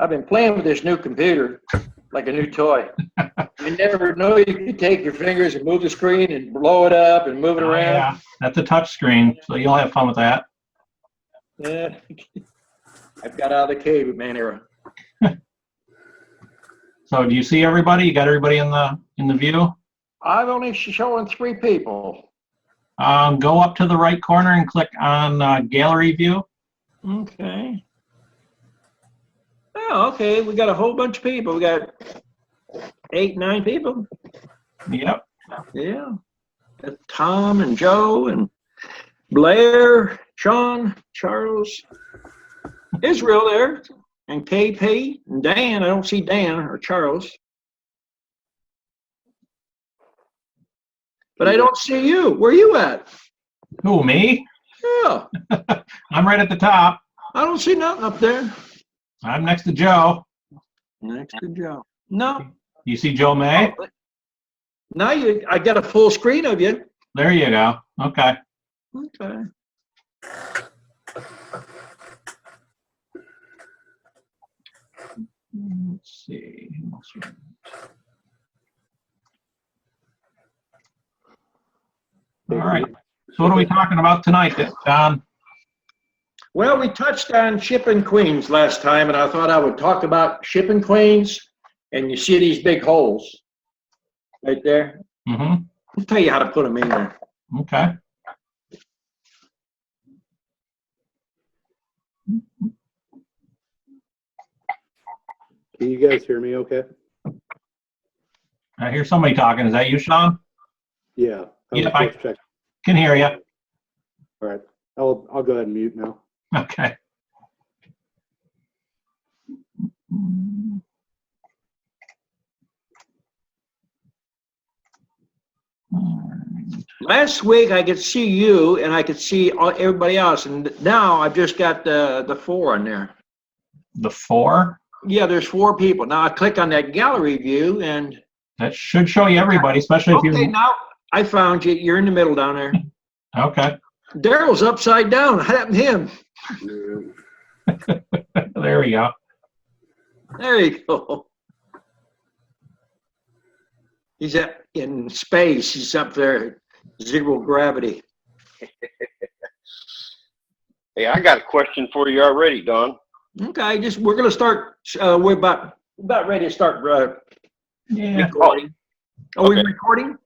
I've been playing with this new computer like a new toy. You never know you could take your fingers and move the screen and blow it up and move it Oh, around. yeah, that's a touch screen, so you'll have fun with that. Yeah. I've got out of the caveman era. So do you see everybody? You got everybody in the view? I'm only showing 3 people. Go up to the right corner and click on gallery view. Okay. Oh, okay. We got a whole bunch of people. We got 8, 9 people. Yep. Yeah. Got Tom and Joe and Blair, Sean, Charles, Israel there, and KP, and Dan. I don't see Dan or Charles. But I don't see you. Where are you at? Who, me? Yeah. I'm right at the top. I don't see nothing up there. I'm next to Joe. Next to Joe. No. You see Joe May? Now I got a full screen of you. There you go. Okay. Okay. Let's see. All right. So what are we talking about tonight, Don? Well, we touched on shipping queens last time, and I thought I would talk about shipping queens. And you see these big holes right there? Mm-hmm. I'll tell you how to put them in there. Okay. Can you guys hear me okay? I hear somebody talking. Is that you, Sean? Yeah. Yeah, I was just checking. Can hear you. All right. I'll go ahead and mute now. Okay. Last week I could see you and I could see everybody else, and now I've just got the 4 on there. The 4? Yeah, there's 4 people. Now I click on that gallery view, and That should show you everybody, especially if okay, you. now I found you. You're in the middle down there. Okay. Daryl's upside down. What happened to him? There we go. There you go. He's in space. He's up there, 0 gravity. Hey, I got a question for you already, Don. Okay, we're gonna start. We're about ready to start Yeah. recording. Are we Okay. recording?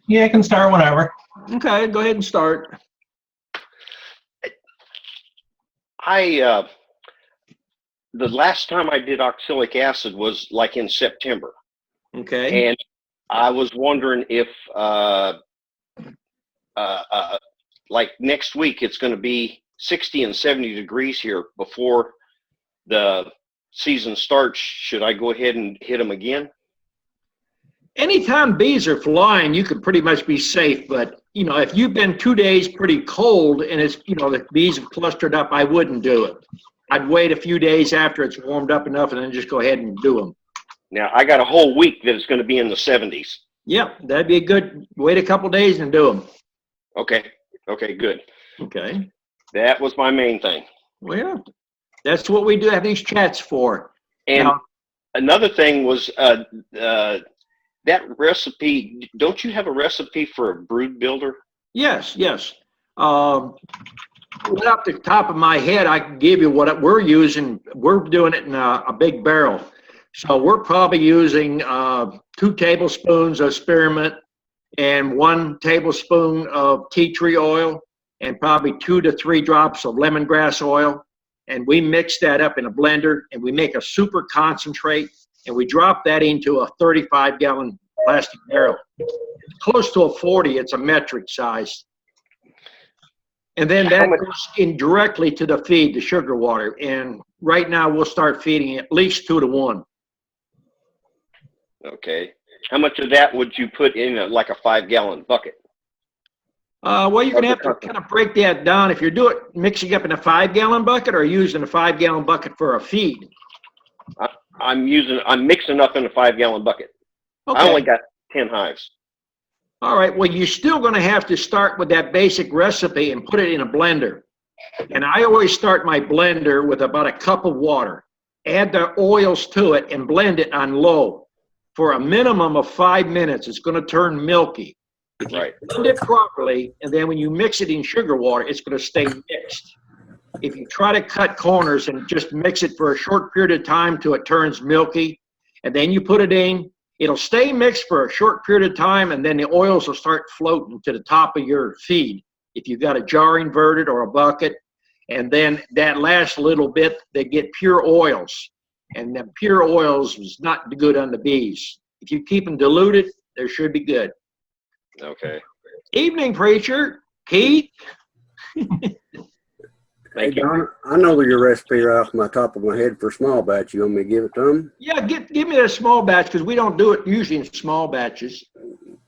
Yeah, I can start whenever. Okay, go ahead and start. The last time I did oxalic acid was like in September, Okay. and I was wondering if, like next week, it's going to be 60 and 70 degrees here before the season starts. Should I go ahead and hit them again? Anytime bees are flying, you could pretty much be safe. But if you've been 2 days pretty cold and it's the bees have clustered up, I wouldn't do it. I'd wait a few days after it's warmed up enough and then just go ahead and do them. Now, I got a whole week that it's going to be in the 70s. Yep, that'd be a good. Wait a couple days and do them. Okay, good. Okay. That was my main thing. Well, that's what we do have these chats for. And Now- another thing was that recipe. Don't you have a recipe for a brood builder? Yes. Right off the top of my head, I can give you what we're using. We're doing it in a big barrel. So we're probably using 2 tablespoons of spearmint and 1 tablespoon of tea tree oil and probably 2 to 3 drops of lemongrass oil. And we mix that up in a blender and we make a super concentrate and we drop that into a 35-gallon plastic barrel. It's close to a 40. It's a metric size. And then that goes in directly to the feed, the sugar water. And right now we'll start feeding at least 2 to 1. Okay. How much of that would you put in like a 5-gallon bucket? Well, you're gonna have to kind of break that down. If you're mixing up in a 5-gallon bucket or using a 5-gallon bucket for a feed. I'm mixing up in a 5-gallon bucket. Okay. I only got 10 hives. All right. Well, you're still going to have to start with that basic recipe and put it in a blender. And I always start my blender with about a cup of water. add the oils to it and blend it on low for a minimum of 5 minutes. It's going to turn milky. Right. Blend it properly, and then when you mix it in sugar water, it's going to stay mixed. If you try to cut corners and just mix it for a short period of time till it turns milky, and then you put it in, it'll stay mixed for a short period of time, and then the oils will start floating to the top of your feed. If you've got a jar inverted or a bucket, and then that last little bit, they get pure oils. And the pure oils is not good on the bees. If you keep them diluted, they should be good. Okay. Evening, preacher. Keith? Hey, Don, I know your recipe right off my top of my head for small batch. You want me to give it to them? Yeah, give me a small batch because we don't do it usually in small batches.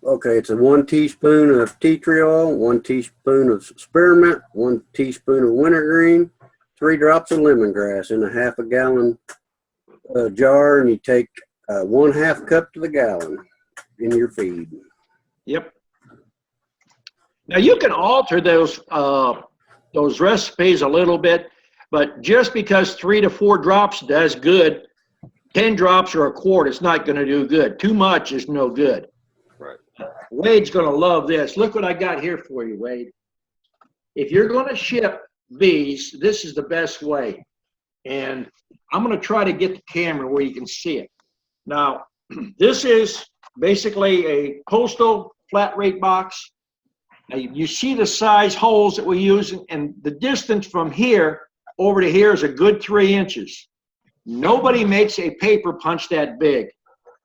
Okay, it's a 1 teaspoon of tea tree oil, 1 teaspoon of spearmint, 1 teaspoon of wintergreen, 3 drops of lemongrass in a half a gallon jar, and you take 1/2 cup to the gallon in your feed. Yep. Now you can alter those recipes a little bit, but just because 3 to 4 drops does good, 10 drops or a quart is not going to do good. Too much is no good. Right. Wade's going to love this. Look what I got here for you, Wade. If you're going to ship bees, this is the best way. And I'm going to try to get the camera where you can see it. Now, this is basically a postal flat rate box. Now, you see the size holes that we use, and the distance from here over to here is a good 3 inches. Nobody makes a paper punch that big.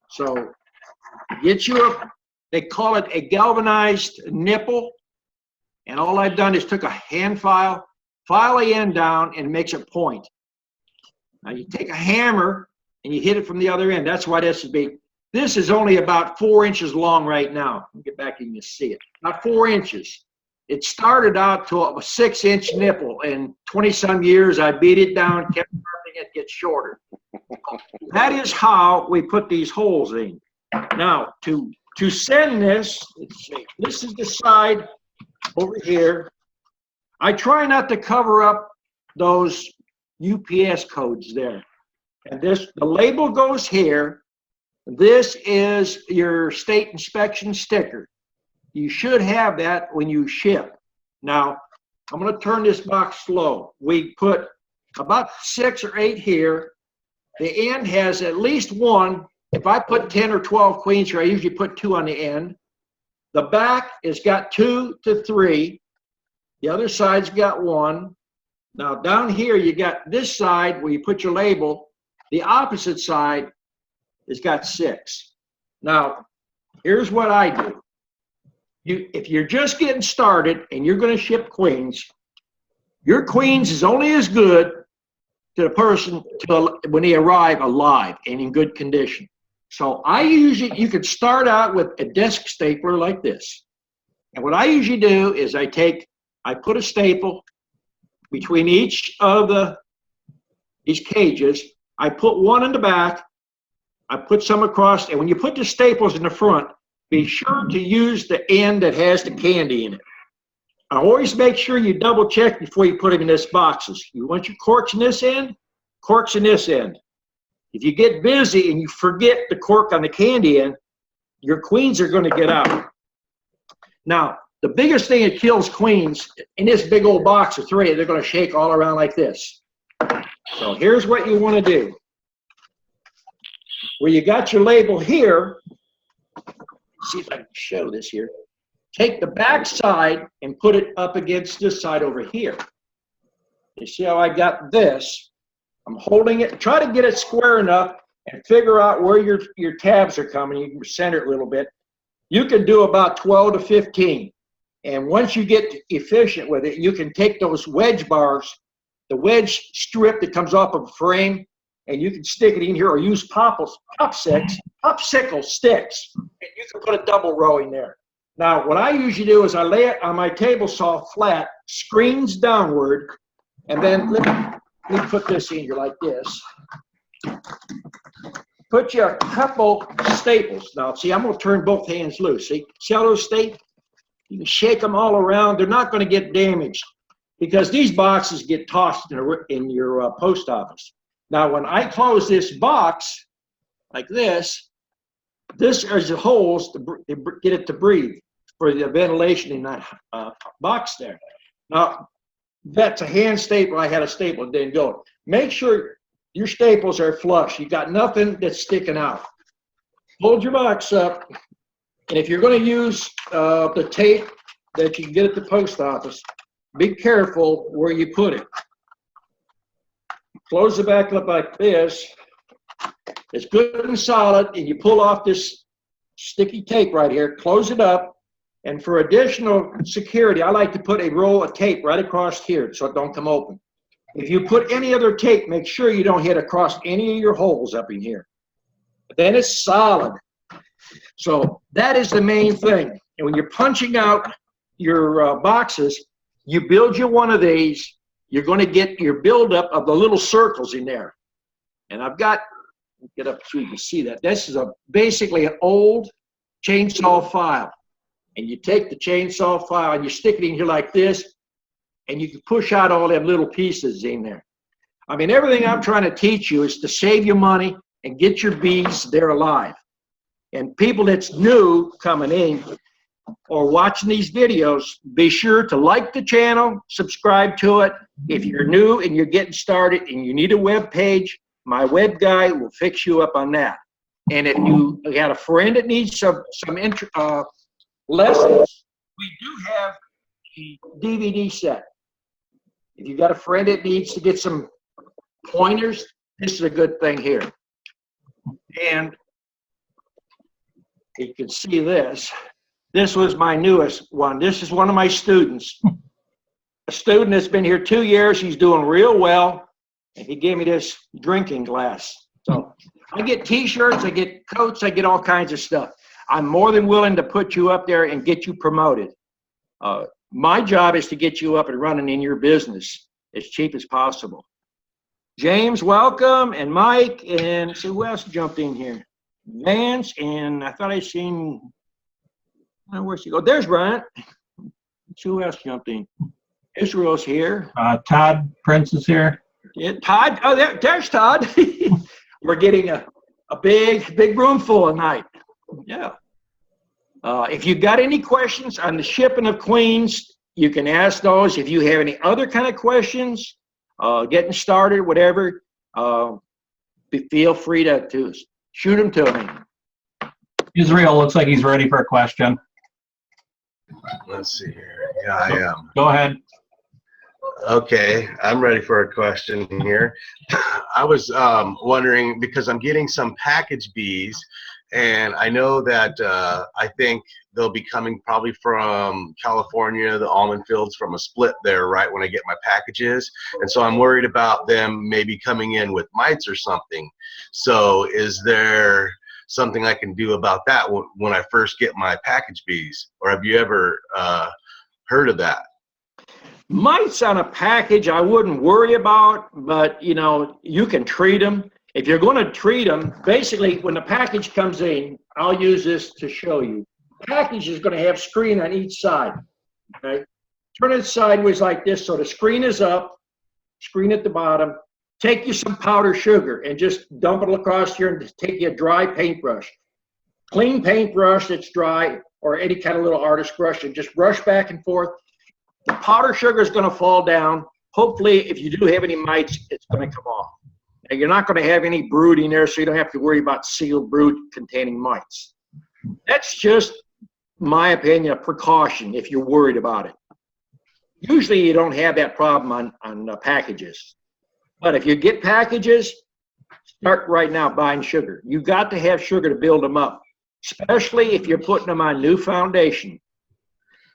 So get you they call it a galvanized nipple, and all I've done is took a hand file the end down, and makes a point. Now you take a hammer and you hit it from the other end. That's why this is big. This is only about 4 inches long right now. Let me get back and you see it. About 4 inches. It started out to a 6-inch nipple, and 20-some years I beat it down, kept sharpening it, get shorter. That is how we put these holes in. Now, to send this, let's see, this is the side over here. I try not to cover up those UPS codes there. And the label goes here. This is your state inspection sticker. You should have that when you ship. Now, I'm going to turn this box slow. We put about 6 or 8 here. The end has at least 1. If I put 10 or 12 queens here, I usually put 2 on the end. The back has got 2 to 3. The other side's got 1. Now, down here, you got this side where you put your label. The opposite side has got 6. Now, here's what I do. If you're just getting started and you're going to ship queens, your queens is only as good to the person when they arrive alive and in good condition. So you could start out with a desk stapler like this. And what I usually do is I put a staple between each of these cages. I put one in the back. I put some across, and when you put the staples in the front, be sure to use the end that has the candy in it. I always make sure you double check before you put them in these boxes. You want your corks in this end, corks in this end. If you get busy and you forget the cork on the candy end, your queens are going to get out. Now, the biggest thing that kills queens in this big old box of 3, they're going to shake all around like this. So here's what you want to do. Where you got your label here, see if I can show this here. Take the back side and put it up against this side over here. You see how I got this? I'm holding it, try to get it square enough and figure out where your tabs are coming. You can center it a little bit. You can do about 12 to 15. And once you get efficient with it, you can take those wedge bars, the wedge strip that comes off of a frame, and you can stick it in here or use popsicle sticks, and you can put a double row in there. Now, what I usually do is I lay it on my table saw flat, screens downward, and then let me put this in here like this. Put you a couple staples. Now, see, I'm going to turn both hands loose. See how those staples? You can shake them all around. They're not going to get damaged because these boxes get tossed in your post office. Now, when I close this box like this is the holes to get it to breathe for the ventilation in that box there. Now, that's a hand staple. I had a staple, it didn't go. Make sure your staples are flush. You got nothing that's sticking out. Hold your box up, and if you're going to use the tape that you can get at the post office, be careful where you put it. Close the back up like this. It's good and solid, and you pull off this sticky tape right here, close it up, and for additional security, I like to put a roll of tape right across here so it don't come open. If you put any other tape, make sure you don't hit across any of your holes up in here. Then it's solid. So that is the main thing. And when you're punching out your boxes, you build you one of these, you're going to get your buildup of the little circles in there. And I've got, get up so you can see that. This is basically an old chainsaw file. And you take the chainsaw file and you stick it in here like this, and you can push out all them little pieces in there. I mean, everything I'm trying to teach you is to save you money and get your bees there alive. And people that's new coming in or watching these videos, be sure to like the channel, subscribe to it. If you're new and you're getting started and you need a web page, my web guy will fix you up on that. And if you got a friend that needs some lessons, we do have a DVD set. If you got a friend that needs to get some pointers, this is a good thing here. And you can see this. This was my newest one. This is one of my students. A student that's been here 2 years. He's doing real well. And he gave me this drinking glass. So I get t-shirts, I get coats, I get all kinds of stuff. I'm more than willing to put you up there and get you promoted. My job is to get you up and running in your business as cheap as possible. James, welcome, and Mike, and see who else jumped in here. Vance, and I thought I seen, where'd she go? There's Bryant. See who else jumped in. Israel's here. Todd Prince is here. Yeah, Todd. Oh, there's Todd. We're getting a big room full tonight. Yeah. If you got any questions on the shipping of queens, you can ask those. If you have any other kind of questions, getting started, whatever, feel free to shoot them to me. Israel looks like he's ready for a question. Let's see here. Yeah, I am. Go ahead. Okay, I'm ready for a question here. I was wondering, because I'm getting some package bees, and I know that I think they'll be coming probably from California, the almond fields, from a split there right when I get my packages. And so I'm worried about them maybe coming in with mites or something. So is there something I can do about that when I first get my package bees? Or have you ever heard of that? Mites on a package, I wouldn't worry about, but you know, you can treat them. If you're going to treat them, basically when the package comes in, I'll use this to show you. The package is going to have screen on each side. Okay, turn it sideways like this so the screen is up, screen at the bottom. Take you some powdered sugar and just dump it across here and take you a dry paintbrush. Clean paintbrush that's dry, or any kind of little artist brush, and just brush back and forth. The powdered sugar is going to fall down. Hopefully, if you do have any mites, it's going to come off. Now, you're not going to have any brood in there, so you don't have to worry about sealed brood containing mites. That's just my opinion, a precaution if you're worried about it. Usually, you don't have that problem on packages. But if you get packages, start right now buying sugar. You got to have sugar to build them up, especially if you're putting them on new foundation.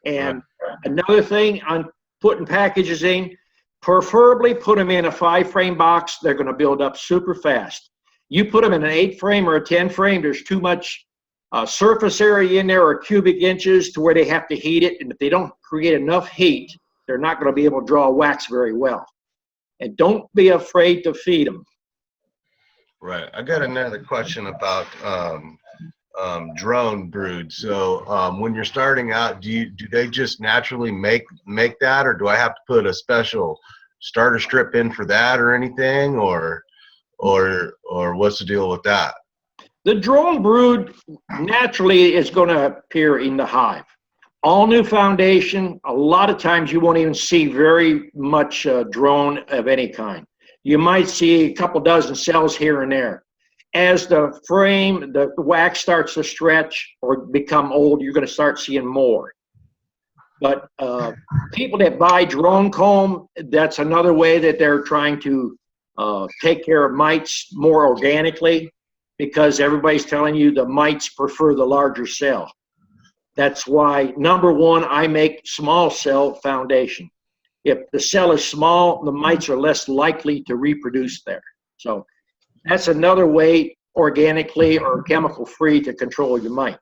And another thing on putting packages in, preferably put them in a 5-frame box. They're going to build up super fast. You put them in an 8-frame or a 10-frame, there's too much surface area in there or cubic inches to where they have to heat it. And if they don't create enough heat, they're not going to be able to draw wax very well. And don't be afraid to feed them. Right. I got another question about drone brood. So when you're starting out, do they just naturally make that, or do I have to put a special starter strip in for that or anything? Or or what's the deal with that? The drone brood naturally is going to appear in the hive. All new foundation, a lot of times you won't even see very much drone of any kind. You might see a couple dozen cells here and there. As the frame, the wax starts to stretch or become old, you're going to start seeing more. But people that buy drone comb, that's another way that they're trying to take care of mites more organically, because everybody's telling you the mites prefer the larger cell. That's why, number one, I make small cell foundation. If the cell is small, the mites are less likely to reproduce there. So that's another way, organically or chemical free, to control your mite.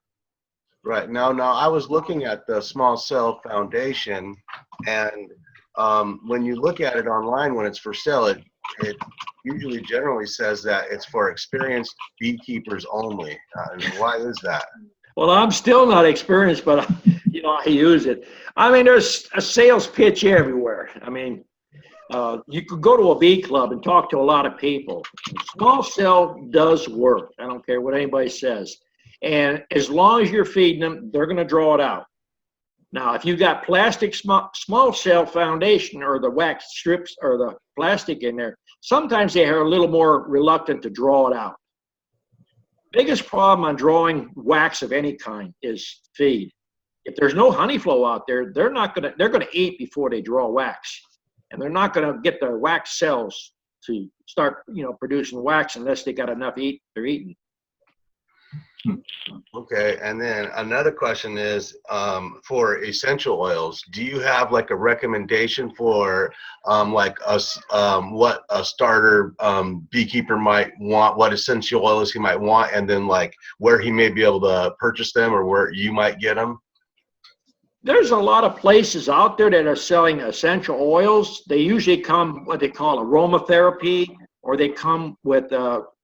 Right. Now, I was looking at the small cell foundation, and when you look at it online when it's for sale, it usually generally says that it's for experienced beekeepers only. Why is that? Well, I'm still not experienced, but you know, I use it. I mean, there's a sales pitch everywhere. I mean, you could go to a bee club and talk to a lot of people. Small cell does work. I don't care what anybody says. And as long as you're feeding them, they're going to draw it out. Now, if you got plastic small cell foundation, or the wax strips or the plastic in there, sometimes they are a little more reluctant to draw it out. Biggest problem on drawing wax of any kind is feed. If there's no honey flow out there, they're going to eat before they draw wax. And they're not going to get the wax cells to start, producing wax unless they got enough they're eating. Okay, and then another question is, for essential oils, do you have like a recommendation for what a starter beekeeper might want, what essential oils he might want, and then like where he may be able to purchase them or where you might get them? There's a lot of places out there that are selling essential oils. They usually come what they call aromatherapy, or they come with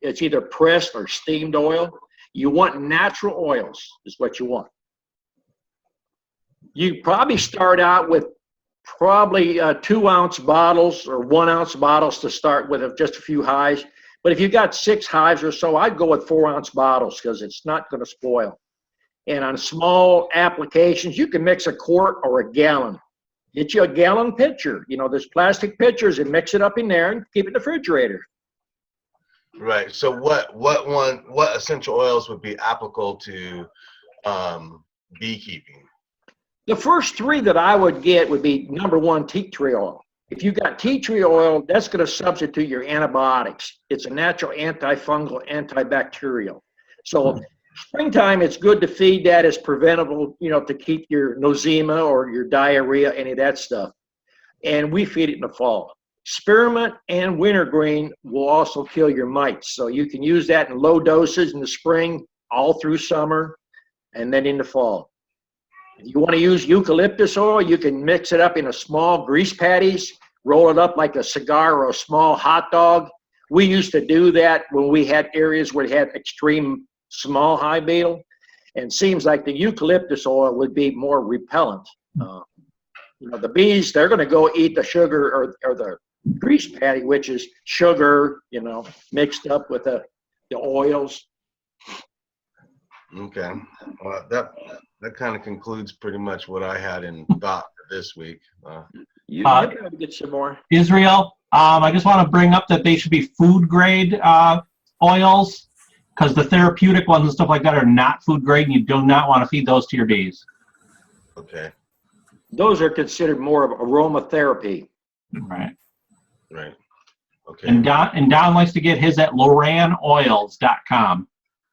it's either pressed or steamed oil. You want natural oils is what you want. You probably start out with probably 2-ounce bottles or 1-ounce bottles to start with, of just a few hives. But if you got 6 hives or so, I'd go with 4-ounce bottles because it's not going to spoil. And on small applications, you can mix a quart or a gallon. Get you a gallon pitcher. There's plastic pitchers, and mix it up in there and keep it in the refrigerator. Right. So what essential oils would be applicable to beekeeping? The first 3 that I would get would be, number 1, tea tree oil. If you got tea tree oil, that's going to substitute your antibiotics. It's a natural antifungal, antibacterial. So springtime, it's good to feed that as preventable, to keep your nosema or your diarrhea, any of that stuff. And we feed it in the fall. Spearmint and wintergreen will also kill your mites. So you can use that in low doses in the spring, all through summer, and then in the fall. If you want to use eucalyptus oil, you can mix it up in a small grease patties, roll it up like a cigar or a small hot dog. We used to do that when we had areas where we had extreme small hive beetle, and it seems like the eucalyptus oil would be more repellent. The bees, they're going to go eat the sugar or the grease patty, which is sugar, mixed up with the oils. Okay. Well, that kind of concludes pretty much what I had in thought for this week. You gotta get some more. Israel, I just want to bring up that they should be food grade oils, because the therapeutic ones and stuff like that are not food grade, and you do not want to feed those to your bees. Okay. Those are considered more of aromatherapy. Right. Right. Okay. And Don likes to get his at LoranOils.com.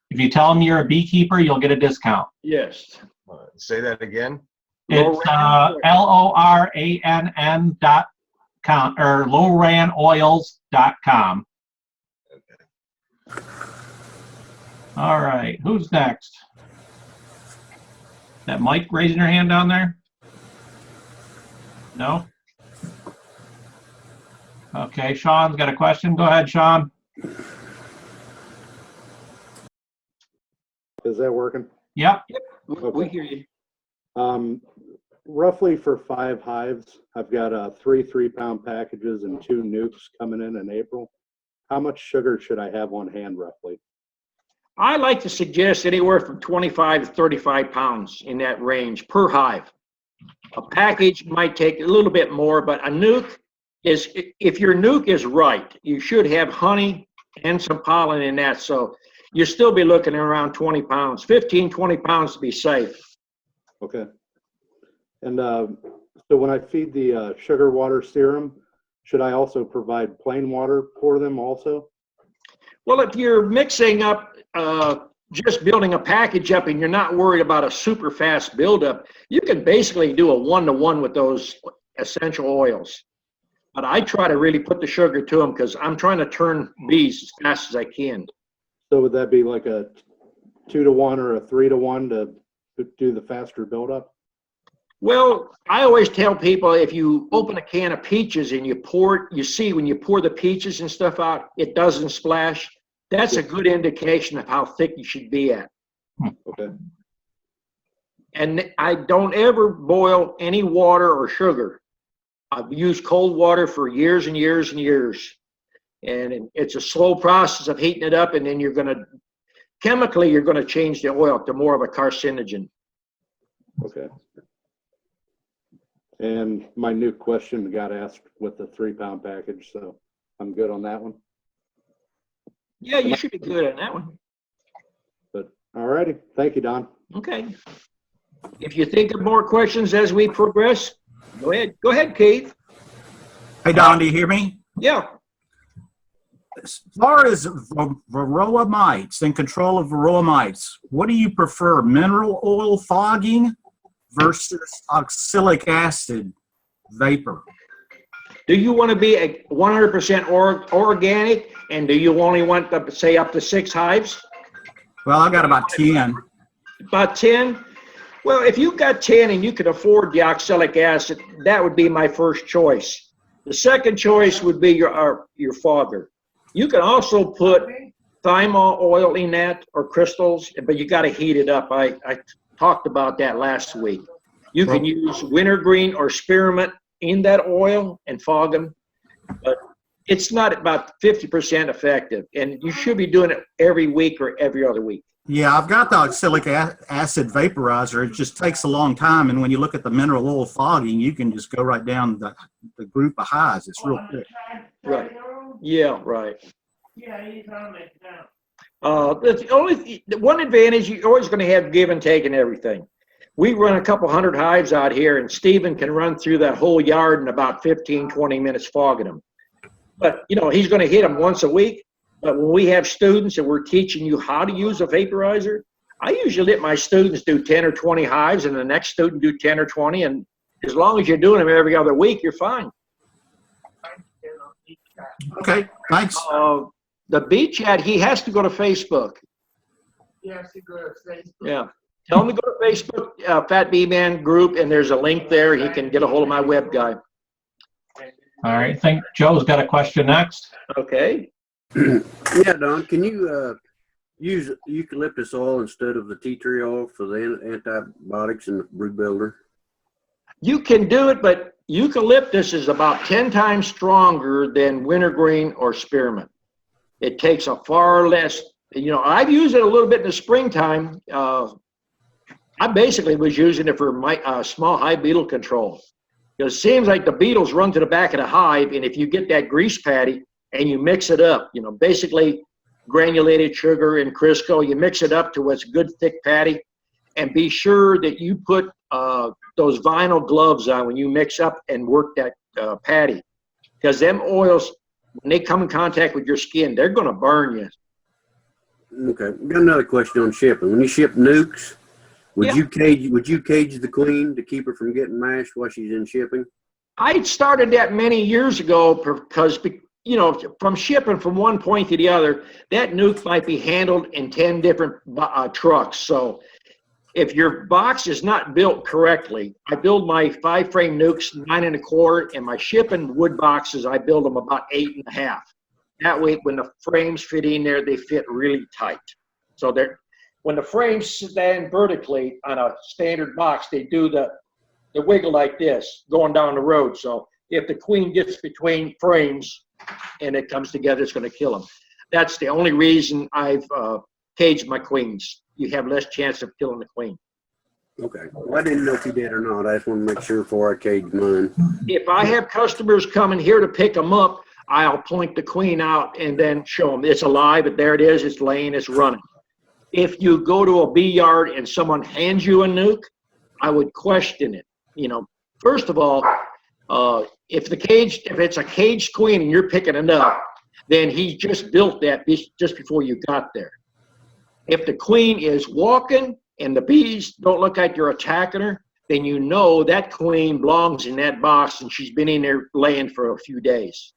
If you tell him you're a beekeeper, you'll get a discount. Yes. Say that again. It's LORANN.com or LoranOils.com. Okay. All right, who's next? That Mike raising her hand down there? No? Okay, Sean's got a question. Go ahead, Sean. Is that working? Yep. We hear you. Roughly for 5 hives, I've got 3 3-pound packages and 2 nukes coming in April. how much sugar should I have on hand roughly? I like to suggest anywhere from 25 to 35 pounds in that range per hive. A package might take a little bit more, but a nuke is, if your nuke is right, you should have honey and some pollen in that. So you'll still be looking at around 20 pounds, 15, 20 pounds to be safe. Okay. And so when I feed the sugar water serum, should I also provide plain water for them also? Well, if you're mixing up, just building a package up and you're not worried about a super fast buildup, you can basically do a 1-to-1 with those essential oils. But I try to really put the sugar to them because I'm trying to turn bees as fast as I can. So would that be like a 2-to-1 or a 3-to-1 to do the faster buildup? Well, I always tell people if you open a can of peaches and you pour it, you see when you pour the peaches and stuff out, it doesn't splash. That's a good indication of how thick you should be at. Okay. And I don't ever boil any water or sugar. I've used cold water for years and years and years. And it's a slow process of heating it up, and then you're going to, chemically, you're going to change the oil to more of a carcinogen. Okay. And my new question got asked with the 3-pound package, so I'm good on that one. Yeah, you should be good on that one. But all righty. Thank you, Don. Okay. If you think of more questions as we progress, go ahead. Go ahead, Keith. Hey, Don, do you hear me? Yeah. As far as varroa mites and control of varroa mites, what do you prefer, mineral oil fogging versus oxalic acid vapor? Do you want to be a 100% organic, and do you only want to say up to 6 hives? Well, I got about 10. About 10? Well, if you've got 10 and you can afford the oxalic acid, that would be my first choice. The second choice would be your fogger. You can also put thymol oil in that or crystals, but you got to heat it up. I talked about that last week. You can use wintergreen or spearmint in that oil and fog them, but it's not about 50% effective, and you should be doing it every week or every other week. Yeah, I've got the oxalic acid vaporizer. It just takes a long time, and when you look at the mineral oil fogging, you can just go right down the group of highs. It's real quick. Right. Yeah, right. The one advantage, you're always going to have give and take in everything. We run a couple hundred hives out here, and Stephen can run through that whole yard in about 15, 20 minutes fogging them. But, you know, he's going to hit them once a week. But when we have students and we're teaching you how to use a vaporizer, I usually let my students do 10 or 20 hives and the next student do 10 or 20. And as long as you're doing them every other week, you're fine. Okay, thanks. The bee chat, he has to go to Facebook. Yes, he goes to Facebook. Yeah. Tell him to go to Facebook, Fat Bee Man group, and there's a link there. He can get a hold of my web guy. All right, I think Joe's got a question next. Okay. Yeah, Don, can you use eucalyptus oil instead of the tea tree oil for the antibiotics in the brood builder? You can do it, but eucalyptus is about 10 times stronger than wintergreen or spearmint. It takes a far less, you know, I've used it a little bit in the springtime. I basically was using it for my small hive beetle control. Because it seems like the beetles run to the back of the hive, and if you get that grease patty and you mix it up, you know, basically granulated sugar and Crisco, you mix it up to what's good thick patty, and be sure that you put those vinyl gloves on when you mix up and work that patty. Because them oils, when they come in contact with your skin, they're going to burn you. Okay, got another question on shipping. When you ship nukes, would you cage the queen to keep her from getting mashed while she's in shipping? I started that many years ago because, you know, from shipping from one point to the other, that nuke might be handled in 10 different trucks. So if your box is not built correctly, I build my 5-frame nukes 9 1/4, and my shipping wood boxes, I build them about 8 1/2. That way, when the frames fit in there, they fit really tight. So when the frames stand vertically on a standard box, they do the wiggle like this going down the road. So if the queen gets between frames, and it comes together, it's going to kill them. That's the only reason I've caged my queens. You have less chance of killing the queen. Okay. Well, I didn't know if you did or not. I just want to make sure before I cage mine. If I have customers coming here to pick them up, I'll point the queen out and then show them it's alive, but there it is, it's laying, it's running. If you go to a bee yard and someone hands you a nuke, I would question it. First of all, if it's a caged queen and you're picking it up, then he just built that just before you got there. If the queen is walking and the bees don't look like you're attacking her, then you know that queen belongs in that box and she's been in there laying for a few days.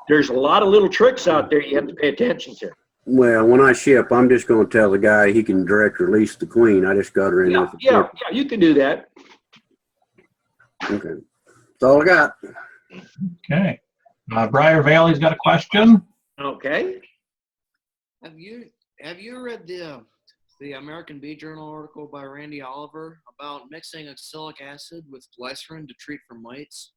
There's a lot of little tricks out there you have to pay attention to. Well, when I ship, I'm just going to tell the guy he can direct release the queen. I just got her in with the Yeah, you can do that. Okay. That's all I got. Okay. Briar Valley's got a question. Okay. Have you read the American Bee Journal article by Randy Oliver about mixing oxalic acid with glycerin to treat for mites?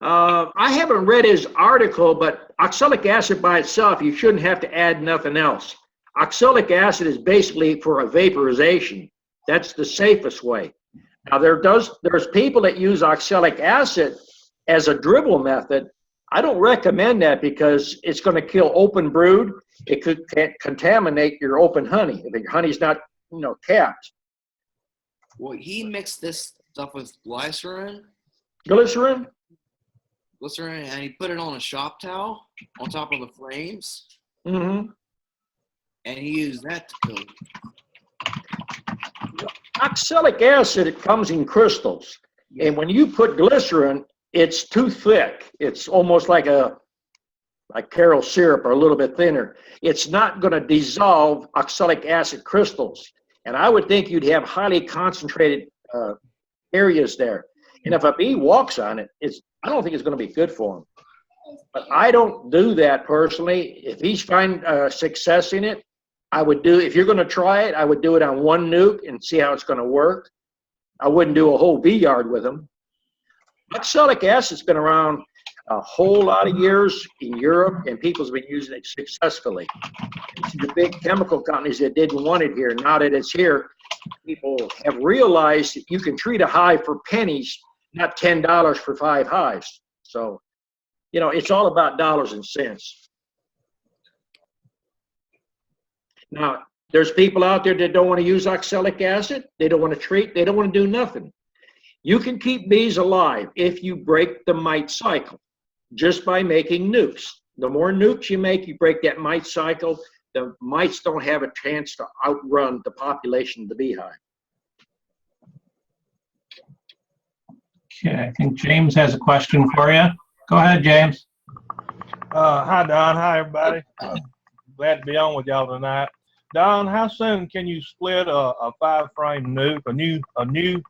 I haven't read his article, but oxalic acid by itself, you shouldn't have to add nothing else. Oxalic acid is basically for a vaporization. That's the safest way. Now there's people that use oxalic acid as a dribble method. I don't recommend that because it's going to kill open brood. It could contaminate your open honey if your honey's not, capped. Well, he mixed this stuff with glycerin, Glycerin? and he put it on a shop towel on top of the flames, Mm-hmm. and he used that to cook. Oxalic acid, it comes in crystals. And when you put glycerin, it's too thick. It's almost like Carol syrup or a little bit thinner. It's not going to dissolve oxalic acid crystals. And I would think you'd have highly concentrated areas there. And if a bee walks on it, I don't think it's going to be good for him. But I don't do that personally. If he's find success in it, if you're going to try it, I would do it on one nuke and see how it's going to work. I wouldn't do a whole bee yard with them. Oxalic acid's been around a whole lot of years in Europe, and people's been using it successfully. It's the big chemical companies that didn't want it here. Now that it's here, people have realized that you can treat a hive for pennies, not $10 for 5 hives. So, it's all about dollars and cents. Now, there's people out there that don't want to use oxalic acid. They don't want to treat. They don't want to do nothing. You can keep bees alive if you break the mite cycle just by making nukes. The more nukes you make, you break that mite cycle, the mites don't have a chance to outrun the population of the beehive. Okay, I think James has a question for you. Go ahead, James. Hi, Don. Hi, everybody. Glad to be on with y'all tonight. Don, how soon can you split a 5-frame nuke, a new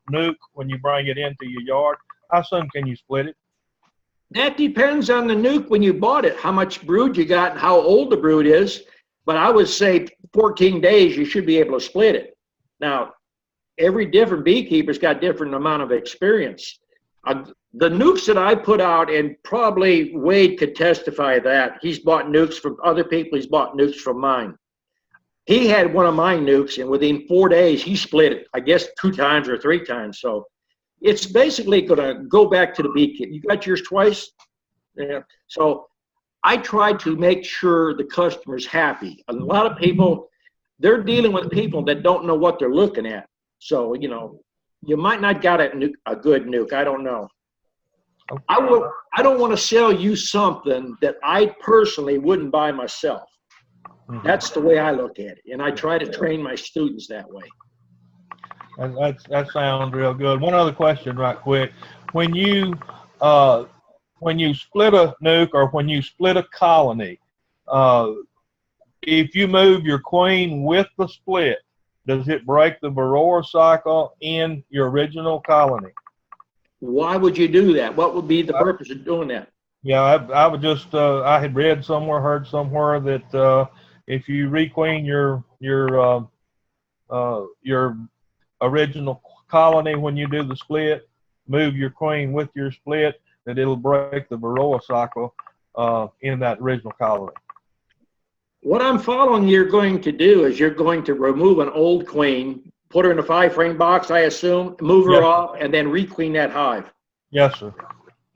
nuke when you bring it into your yard? How soon can you split it? That depends on the nuke when you bought it, how much brood you got and how old the brood is. But I would say 14 days, you should be able to split it. Now, every different beekeeper's got different amount of experience. The nukes that I put out, and probably Wade could testify that, he's bought nukes from other people, he's bought nukes from mine. He had one of my nukes, and within 4 days, he split it, I guess 2 times or 3 times. So it's basically going to go back to the beekeeper. You got yours twice? Yeah. So I try to make sure the customer's happy. A lot of people, they're dealing with people that don't know what they're looking at. So, you might not got a good nuke. I don't know. I don't want to sell you something that I personally wouldn't buy myself. That's the way I look at it, and I try to train my students that way. That sounds real good. One other question, right quick: when you split a nuke or when you split a colony, if you move your queen with the split, does it break the Varroa cycle in your original colony? Why would you do that? What would be the purpose of doing that? Yeah, I would just I had read somewhere, heard somewhere that if you requeen your original colony when you do the split, move your queen with your split, that it'll break the Varroa cycle in that original colony. What I'm following you're going to do is you're going to remove an old queen, put her in a 5-frame box, I assume, move her Yes. off, and then requeen that hive. Yes, sir.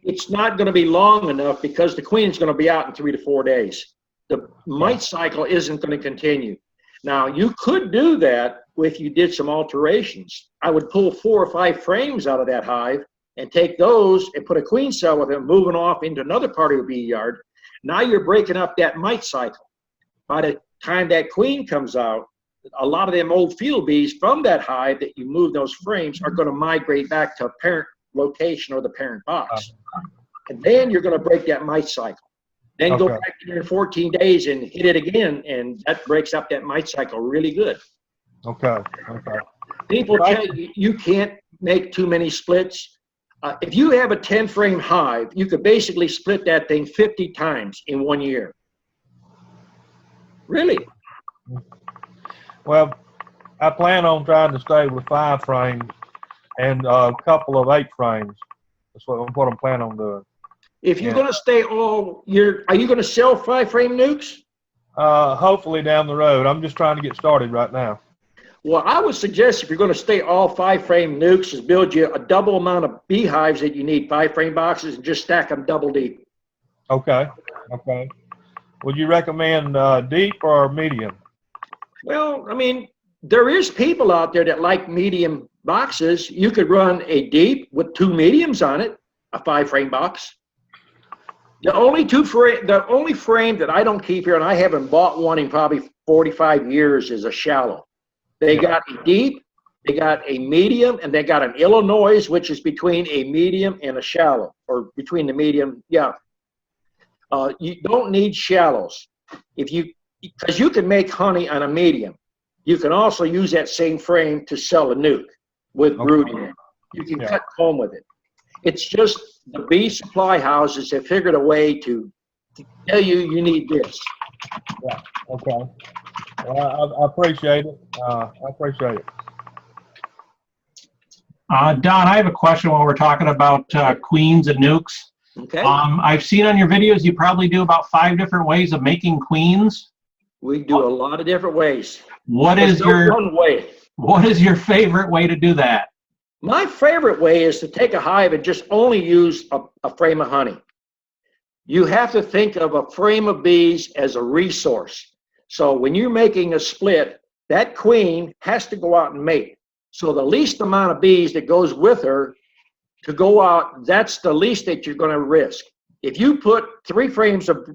It's not going to be long enough because the queen's going to be out in 3 to 4 days. The mite cycle isn't going to continue. Now, you could do that if you did some alterations. I would pull 4 or 5 frames out of that hive and take those and put a queen cell with them, moving off into another part of your bee yard. Now you're breaking up that mite cycle. By the time that queen comes out, a lot of them old field bees from that hive that you move those frames are going to migrate back to a parent location or the parent box. And then you're going to break that mite cycle. Then go Okay. back in there in 14 days and hit it again, and that breaks up that mite cycle really good. Okay. Okay. People Right. tell you you can't make too many splits. If you have a 10-frame hive, you could basically split that thing 50 times in 1 year. Really? Well, I plan on trying to stay with 5 frames and a couple of 8 frames. That's what I'm planning on doing. If you're Yeah. going to stay all year, are you going to sell 5-frame nukes? Hopefully down the road. I'm just trying to get started right now. Well, I would suggest if you're going to stay all 5-frame nukes, is build you a double amount of beehives that you need, 5-frame boxes, and just stack them double deep. Okay. Okay. Would you recommend deep or medium? Well, I mean, there is people out there that like medium boxes. You could run a deep with 2 mediums on it, a 5-frame box. The only frame that I don't keep here, and I haven't bought one in probably 45 years, is a shallow. They got a deep, they got a medium, and they got an Illinois, which is between a medium and a shallow, or between the medium, yeah. You don't need shallows. Because you can make honey on a medium. You can also use that same frame to sell a nuke with brood in it. You can cut comb with it. It's just the bee supply houses have figured a way to tell you you need this. Yeah. Okay. Well, I appreciate it. I appreciate it. Don, I have a question while we're talking about queens and nukes. Okay? I've seen on your videos you probably do about 5 different ways of making queens. We do a lot of different ways. What There's is no your one way. What is your favorite way to do that? My favorite way is to take a hive and just only use a frame of honey. You have to think of a frame of bees as a resource. So when you're making a split, that queen has to go out and mate. So the least amount of bees that goes with her to go out, that's the least that you're going to risk. If you put 3 frames of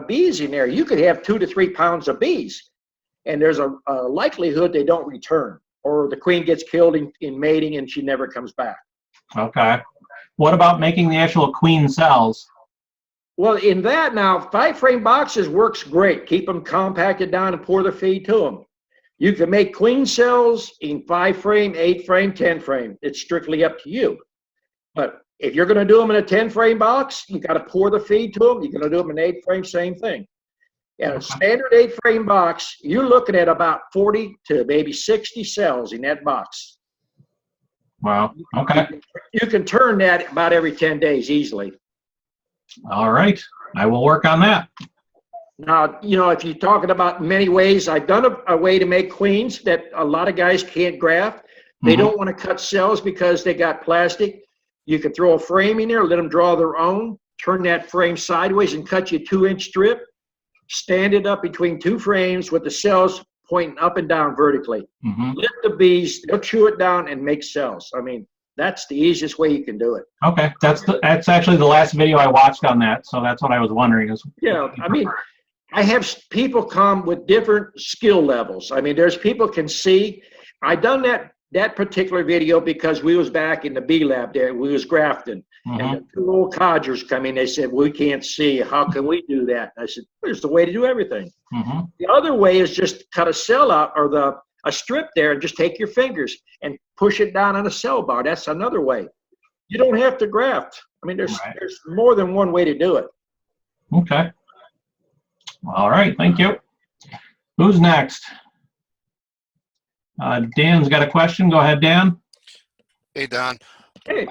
bees in there, you could have 2 to 3 pounds of bees. And there's a likelihood they don't return, or the queen gets killed in mating and she never comes back. Okay. What about making the actual queen cells? Well, in that now, 5-frame boxes works great. Keep them compacted down and pour the feed to them. You can make queen cells in 5-frame, 8-frame, 10-frame. It's strictly up to you. But if you're going to do them in a 10-frame box, you got to pour the feed to them. You're going to do them in 8-frame, same thing. In a standard 8-frame box, you're looking at about 40 to maybe 60 cells in that box. Wow. Okay. You can turn that about every 10 days easily. All right. I will work on that. Now, you know, if you're talking about many ways, I've done a way to make queens that a lot of guys can't graft. They don't want to cut cells because they got plastic. You can throw a frame in there, let them draw their own, turn that frame sideways and cut you a 2-inch strip, stand it up between 2 frames with the cells pointing up and down vertically. Let the bees, they'll chew it down and make cells. I mean, that's the easiest way you can do it. Okay. That's actually the last video I watched on that, so that's what I was wondering is. Yeah, I mean, I have people come with different skill levels. I mean, there's people can see. I done that particular video because we was back in the bee lab there. We was grafting. And the 2 old codgers come in. They said, we can't see. How can we do that? I said, there's the way to do everything. The other way is just cut a cell out or a strip there and just take your fingers and push it down on a cell bar. That's another way. You don't have to graft. I mean, there's more than one way to do it. Okay. All right. Thank you. Who's next? Dan's got a question. Go ahead, Dan. Hey, Don. Hey.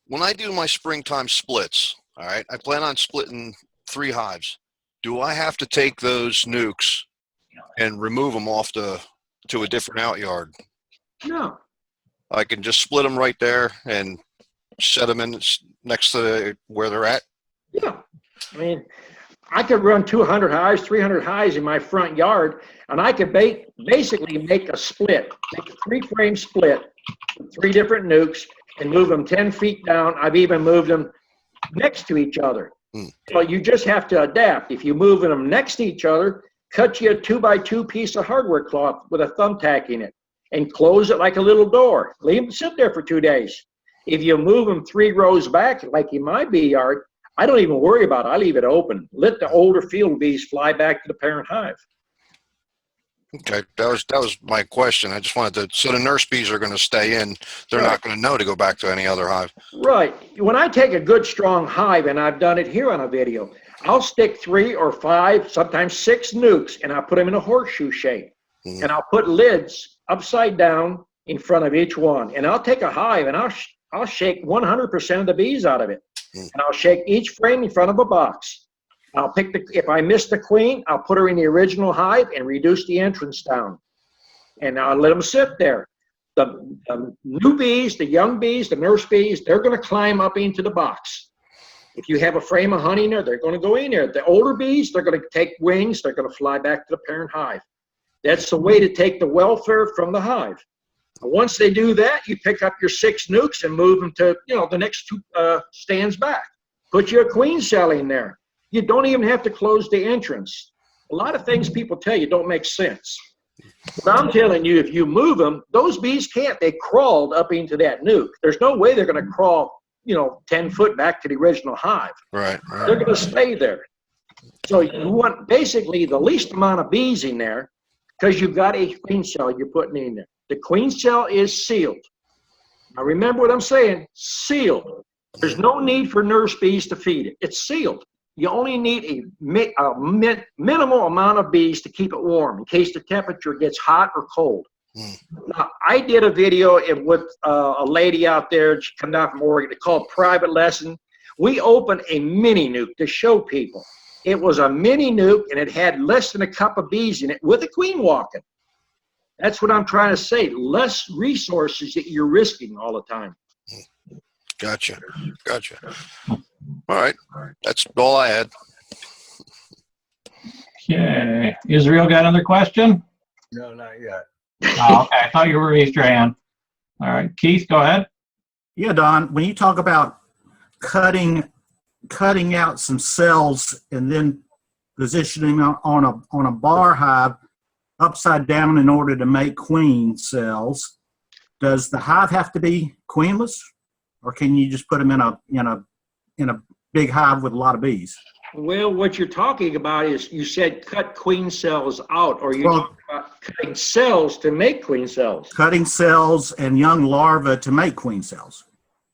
When I do my springtime splits, All right. I plan on splitting 3 hives. Do I have to take those nukes and remove them off to a different outyard? No. I can just split them right there and set them in next to where they're at. Yeah. I mean, I could run 200 hives, 300 hives in my front yard, and I could basically make a split, make a 3-frame split with 3 different nukes and move them 10 feet down. I've even moved them next to each other. So you just have to adapt. If you move them next to each other, cut you a 2x2 piece of hardware cloth with a thumbtack in it and close it like a little door. Leave them sit there for 2 days. If you move them 3 rows back, like in my bee yard, I don't even worry about it. I leave it open. Let the older field bees fly back to the parent hive. Okay, that was my question. I just wanted to. So the nurse bees are going to stay in. They're not going to know to go back to any other hive. Right. When I take a good strong hive, and I've done it here on a video, I'll stick 3 or 5, sometimes 6 nukes, and I'll put them in a horseshoe shape. And I'll put lids upside down in front of each one. And I'll take a hive and I'll shake 100% of the bees out of it. And I'll shake each frame in front of a box. I'll pick if I miss the queen, I'll put her in the original hive and reduce the entrance down. And I'll let them sit there. The new bees, the young bees, the nurse bees, they're going to climb up into the box. If you have a frame of honey in there, they're going to go in there. The older bees, they're going to take wings. They're going to fly back to the parent hive. That's the way to take the welfare from the hive. Once they do that, you pick up your 6 nukes and move them to, the next 2 stands back. Put you a queen cell in there. You don't even have to close the entrance. A lot of things people tell you don't make sense. But I'm telling you, if you move them, those bees can't. They crawled up into that nuke. There's no way they're going to crawl, 10 foot back to the original hive. Right. They're going to stay there. So you want basically the least amount of bees in there because you've got a queen cell you're putting in there. The queen cell is sealed. Now remember what I'm saying, sealed. There's no need for nurse bees to feed it. It's sealed. You only need a minimal amount of bees to keep it warm in case the temperature gets hot or cold. Now, I did a video with a lady out there, she come down from Oregon, it's called Private Lesson. We opened a mini nuke to show people. It was a mini nuke and it had less than a cup of bees in it with a queen walking. That's what I'm trying to say. Less resources that you're risking all the time. Gotcha. All right. That's all I had. Okay. Israel got another question? No, not yet. Oh, okay. I thought you raised your hand. All right. Keith, go ahead. Yeah, Don, when you talk about cutting out some cells and then positioning on a bar hive upside down in order to make queen cells, does the hive have to be queenless, or can you just put them in a big hive with a lot of bees? Well, what you're talking about is you said cut queen cells out, or you're talking about cutting cells to make queen cells. Cutting cells and young larvae to make queen cells.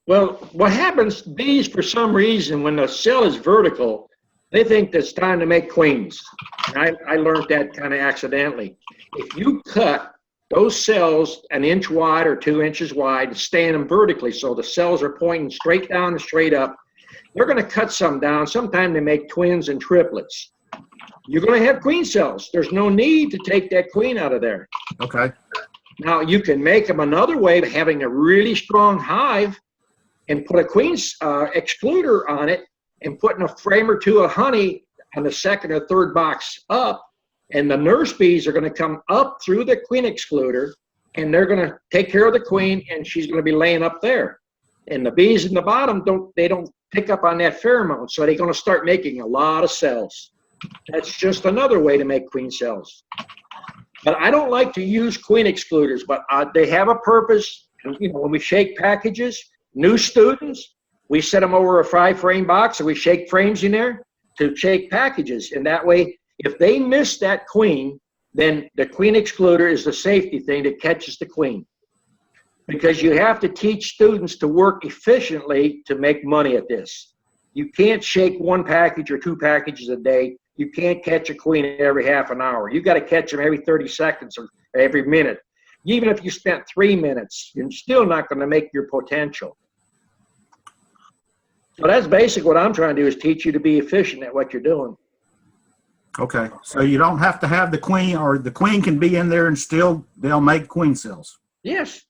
Well, what happens, bees, for some reason, when the cell is vertical, they think that it's time to make queens. And I learned that kind of accidentally. If you cut those cells an inch wide or 2 inches wide and stand them vertically so the cells are pointing straight down and straight up, they're going to cut some down. Sometimes they make twins and triplets. You're going to have queen cells. There's no need to take that queen out of there. Okay. Now, you can make them another way of having a really strong hive and put a queen excluder on it and putting a frame or 2 of honey on the 2nd or 3rd box up, and the nurse bees are going to come up through the queen excluder, and they're going to take care of the queen, and she's going to be laying up there. And the bees in the bottom don't pick up on that pheromone, so they're going to start making a lot of cells. That's just another way to make queen cells. But I don't like to use queen excluders, but they have a purpose. And, when we shake packages, new students, we set them over a 5-frame box and we shake frames in there to shake packages. And that way, if they miss that queen, then the queen excluder is the safety thing that catches the queen. Because you have to teach students to work efficiently to make money at this. You can't shake 1 package or 2 packages a day. You can't catch a queen every half an hour. You got to catch them every 30 seconds or every minute. Even if you spent 3 minutes, you're still not going to make your potential. So that's basically what I'm trying to do, is teach you to be efficient at what you're doing. Okay, so you don't have to have the queen, or the queen can be in there and still they'll make queen cells. Yes.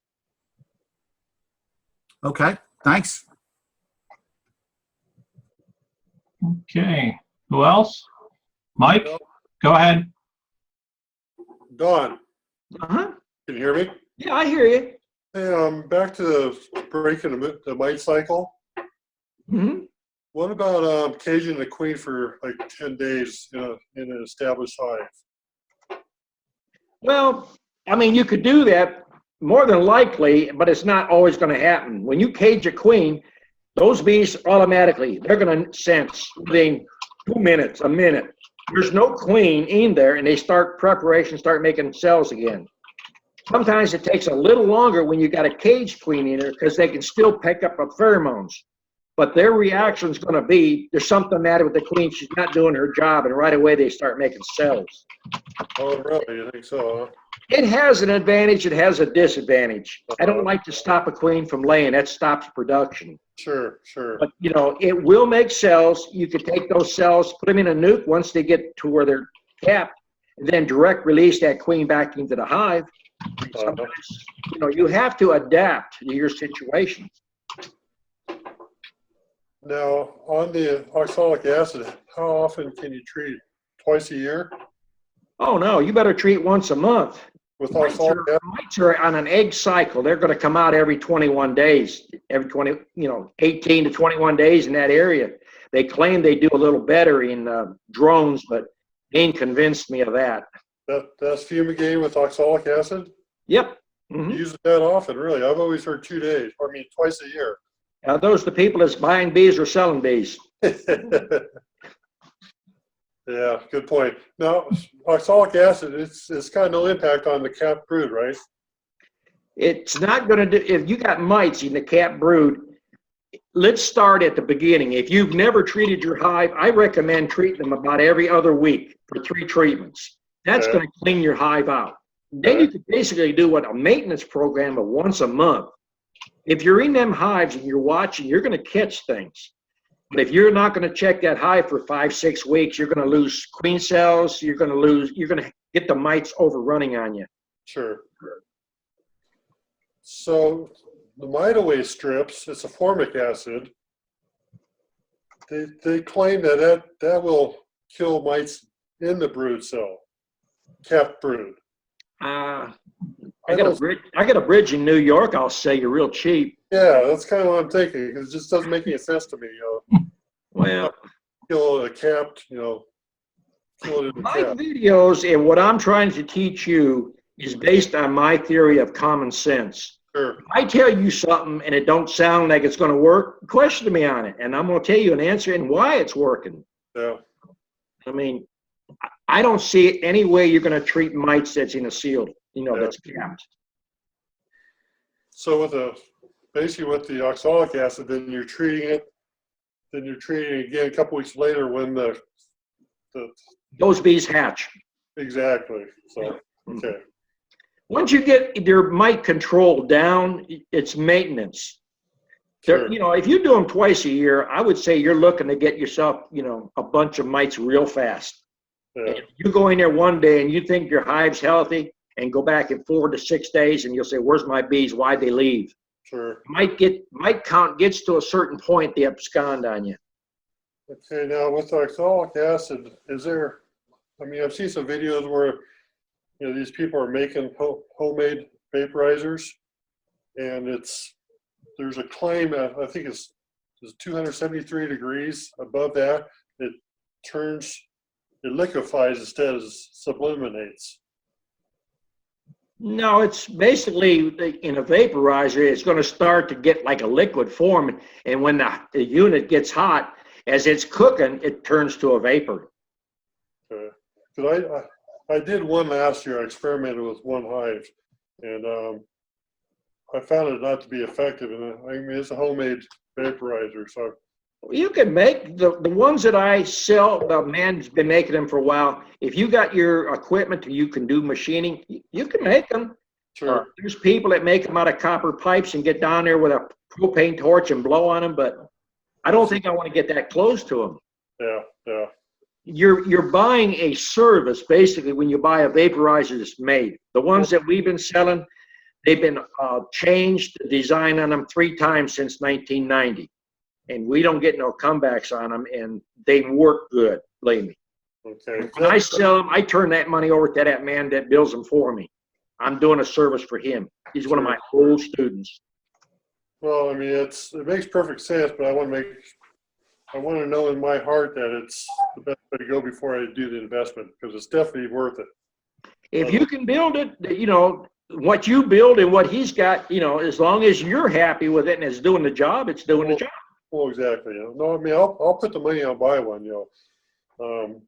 Okay, thanks. Okay, who else? Mike, go ahead. Don, Uh-huh. can you hear me? Yeah, I hear you. Hey, back to the breaking the mite cycle. Hmm. What about caging the queen for like 10 days in an established hive? Well, I mean, you could do that more than likely, but it's not always going to happen. When you cage a queen, those bees automatically, they're going to sense within 2 minutes, a minute. There's no queen in there, and they start making cells again. Sometimes it takes a little longer when you got a caged queen in there, because they can still pick up pheromones. But their reaction is going to be, there's something the matter with the queen, she's not doing her job, and right away they start making cells. Oh, really? You think so? Huh? It has an advantage, it has a disadvantage. I don't like to stop a queen from laying, that stops production. Sure, sure. But, you know, it will make cells. You could take those cells, put them in a nuke once they get to where they're capped, and then direct release that queen back into the hive. Sometimes, you know, you have to adapt to your situation. Now, on the oxalic acid, how often can you treat? Twice a year? Oh, no, you better treat once a month. With oxalic acid? Mites are on an egg cycle. They're going to come out every 21 days, every 18 to 21 days in that area. They claim they do a little better in drones, but they ain't convinced me of that. That's fumigating with oxalic acid? Yep. Mm-hmm. You use it that often, really? I've always heard 2 days, twice a year. Those are the people that's buying bees or selling bees. Yeah, good point. Now, oxalic acid, it's got no impact on the capped brood, right? It's not going to do, if you got mites in the capped brood, let's start at the beginning. If you've never treated your hive, I recommend treating them about every other week for 3 treatments. That's Okay. going to clean your hive out. Then you can basically do a maintenance program of once a month. If you're in them hives and you're watching, you're going to catch things. But if you're not going to check that hive for 5-6 weeks, you're going to lose queen cells. You're going to get the mites overrunning on you. Sure. So the mite-away strips, it's a formic acid. They claim that will kill mites in the brood cell, capped brood. I got a bridge in New York. I'll sell you real cheap. Yeah, that's kind of what I'm thinking, because it just doesn't make any sense to me. Well, kill a capped, kill it in the my cap. videos and what I'm trying to teach you is based on my theory of common sense. Sure. If I tell you something and it don't sound like it's going to work, question me on it, and I'm going to tell you an answer and why it's working. Yeah. I mean, I don't see any way you're going to treat mites that's in a sealed, that's capped. So basically with the oxalic acid, then you're treating it again a couple weeks later when Those bees hatch. Exactly. So, okay. Once you get your mite control down, it's maintenance. Sure. If you do them twice a year, I would say you're looking to get yourself, a bunch of mites real fast. Yeah. If you go in there one day and you think your hive's healthy and go back in 4 to 6 days and you'll say, where's my bees? Why'd they leave? Sure. Mite count gets to a certain point, they abscond on you. Okay, now with oxalic acid, I've seen some videos where, these people are making homemade vaporizers, and there's a claim that I think it's 273 degrees. Above that, it liquefies instead of sublimates. No, it's basically in a vaporizer, it's going to start to get like a liquid form. And when the unit gets hot, as it's cooking, it turns to a vapor. Okay. Because I did one last year. I experimented with one hive, and I found it not to be effective. And it's a homemade vaporizer, so. You can make the ones that I sell, the man's been making them for a while. If you got your equipment, you can do machining, you can make them. Sure. There's people that make them out of copper pipes and get down there with a propane torch and blow on them, but I don't think I want to get that close to them. Yeah, yeah. You're buying a service basically when you buy a vaporizer that's made. The ones that we've been selling, they've been changed, the design on them 3 times since 1990. And we don't get no comebacks on them, and they work good, believe me. Okay. When I sell them, I turn that money over to that man that builds them for me. I'm doing a service for him. He's one of my old students. Well, I mean, it makes perfect sense, but I want to know in my heart that it's the best way to go before I do the investment, because it's definitely worth it. If you can build it, you know, what you build and what he's got, you know, as long as you're happy with it and it's doing the job, it's doing the job. Well, exactly. You know? No, I mean, I'll put the money, I'll buy one, you know,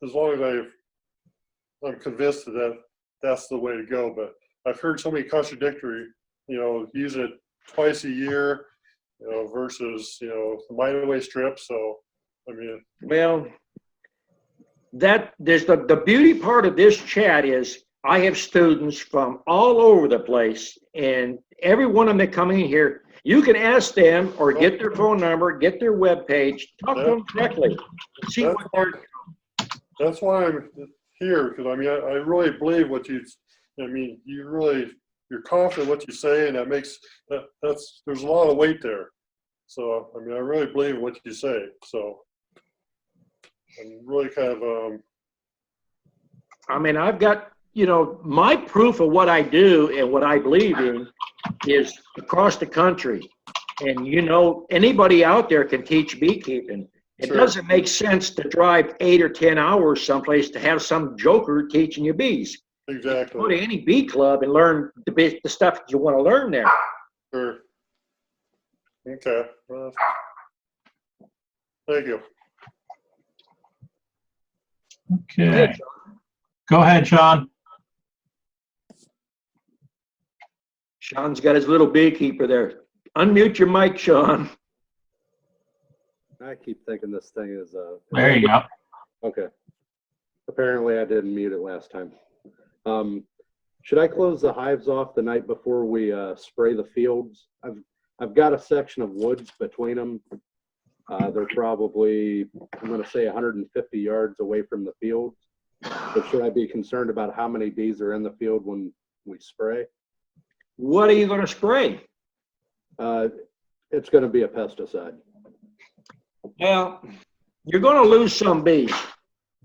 as long as I'm convinced that that's the way to go. But I've heard so many contradictory, you know, use it twice a year, you know, versus, you know, the mine-away strip. So, I mean. Well, there's the beauty part of this chat is I have students from all over the place, and every one of them that come in here, you can ask them or get their phone number, get their web page, talk to them directly. See what they're. That's why I'm here, because I mean, I really believe what you're confident what you say, and that makes there's a lot of weight there. So I mean, I really believe in what you say. So I'm really kind of I mean, I've got, you know, my proof of what I do and what I believe in is across the country. And, you know, anybody out there can teach beekeeping. It Sure. doesn't make sense to drive 8 or 10 hours someplace to have some joker teaching you bees. exactly. Go to any bee club and learn the stuff that you want to learn there. Sure. Okay. Thank you. Okay. Go ahead, Sean. Sean's got his little beekeeper there. Unmute your mic, Sean. I keep thinking this thing is There you go. okay. Apparently I didn't mute it last time. Should I close the hives off the night before we spray the fields? I've got a section of woods between them. They're probably, I'm going to say 150 yards away from the fields. So should I be concerned about how many bees are in the field when we spray? What are you going to spray? It's going to be a pesticide. Well, you're going to lose some bees.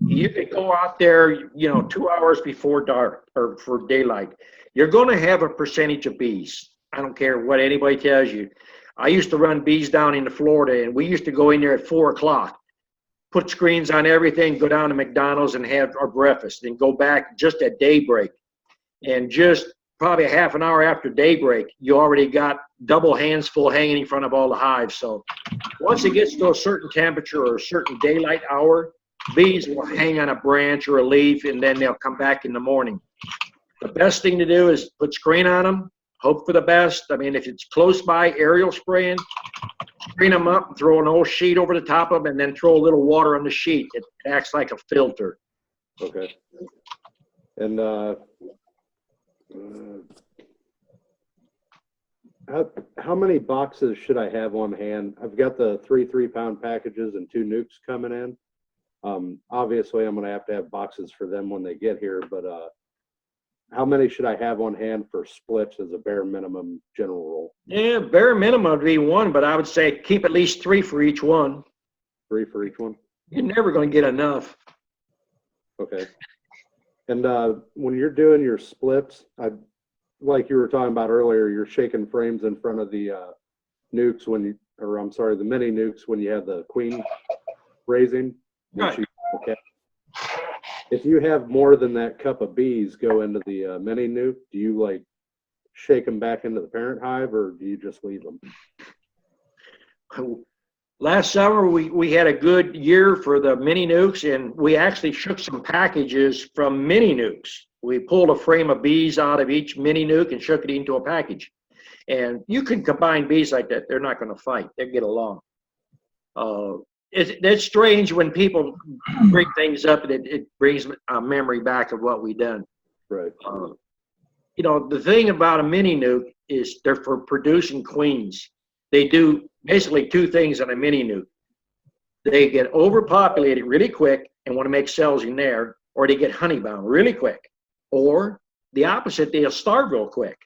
You can go out there, you know, 2 hours before dark or for daylight. You're going to have a percentage of bees. I don't care what anybody tells you. I used to run bees down into Florida, and we used to go in there at 4 o'clock, put screens on everything, go down to McDonald's and have our breakfast, then go back just at daybreak. And just probably a half an hour after daybreak, you already got double hands full hanging in front of all the hives. So once it gets to a certain temperature or a certain daylight hour, bees will hang on a branch or a leaf, and then they'll come back in the morning. The best thing to do is put screen on them, hope for the best. I mean, if it's close by, aerial spraying, screen them up, throw an old sheet over the top of them, and then throw a little water on the sheet. It acts like a filter. Okay. And how many boxes should I have on hand? I've got the 3 3-pound packages and 2 nukes coming in. Obviously, I'm going to have boxes for them when they get here, but how many should I have on hand for splits as a bare minimum general rule? Yeah, bare minimum would be 1, but I would say keep at least 3 for each one. 3 for each one? You're never going to get enough. Okay. And when you're doing your splits, like you were talking about earlier, you're shaking frames in front of the nukes the mini nukes when you have the queen raising. Right. Okay. If you have more than that cup of bees go into the mini nuke, do you like shake them back into the parent hive, or do you just leave them? Last summer, we had a good year for the mini nukes, and we actually shook some packages from mini nukes. We pulled a frame of bees out of each mini nuke and shook it into a package. And you can combine bees like that. They're not going to fight. They get along. It's strange when people bring things up, and it brings a memory back of what we done. Right. You know, the thing about a mini nuke is they're for producing queens. they do basically two things on a mini nuke. They get overpopulated really quick and want to make cells in there, or they get honeybound really quick, or the opposite, they'll starve real quick.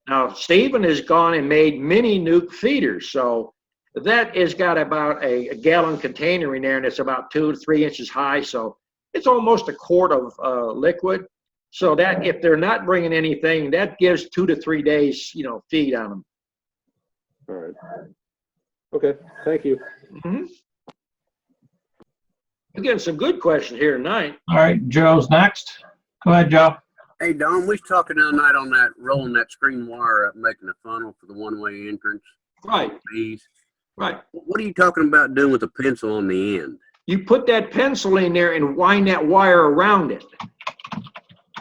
Now, Stephen has gone and made mini nuke feeders, so that has got about a gallon container in there, and it's about 2 to 3 inches high, so it's almost a quart of liquid. So that if they're not bringing anything, that gives 2 to 3 days, feed on them. All right. Okay, thank you. Mm-hmm. We're getting some good questions here tonight. All right, Joe's next. Go ahead, Joe. Hey, Don, we was talking the other night on that, rolling that screen wire up, making a funnel for the one-way entrance. Right. Bees. Right. What are you talking about doing with the pencil on the end? You put that pencil in there and wind that wire around it.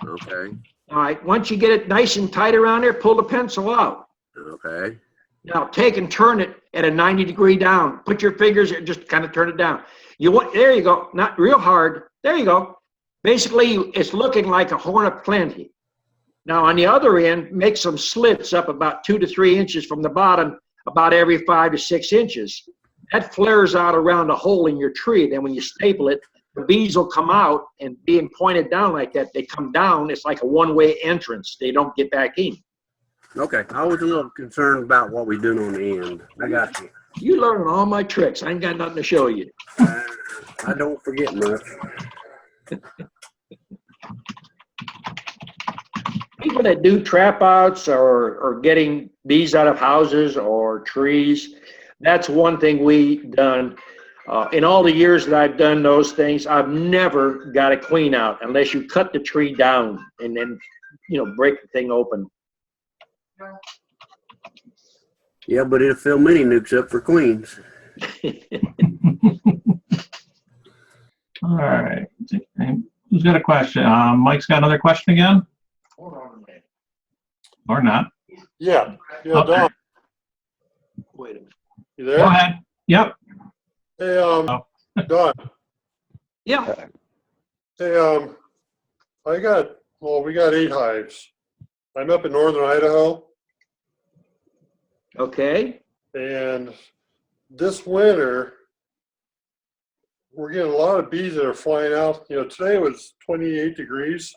Okay. All right. Once you get it nice and tight around there, pull the pencil out. Okay. Now take and turn it at a 90-degree down. Put your fingers and just kind of turn it down. There you go. Not real hard. There you go. Basically, it's looking like a horn of plenty. Now on the other end, make some slits up about 2 to 3 inches from the bottom, about every 5 to 6 inches. That flares out around a hole in your tree. Then when you staple it, the bees will come out, and being pointed down like that, they come down. It's like a one-way entrance. They don't get back in. Okay. I was a little concerned about what we're doing on the end. I got you. You learning all my tricks. I ain't got nothing to show you. I don't forget much. People that do trap outs or getting bees out of houses or trees, that's one thing we done. In all the years that I've done those things, I've never got a queen out unless you cut the tree down and then, break the thing open. Yeah, but it'll fill mini nukes up for queens. All right. Who's got a question? Mike's got another question again? Or not? Yeah, Okay. Don, Wait a minute. you there? Go ahead. Yep. Hey, Don, Yeah. hey, we got 8 hives. I'm up in northern Idaho, Okay. and this winter, we're getting a lot of bees that are flying out. Today was 28 degrees,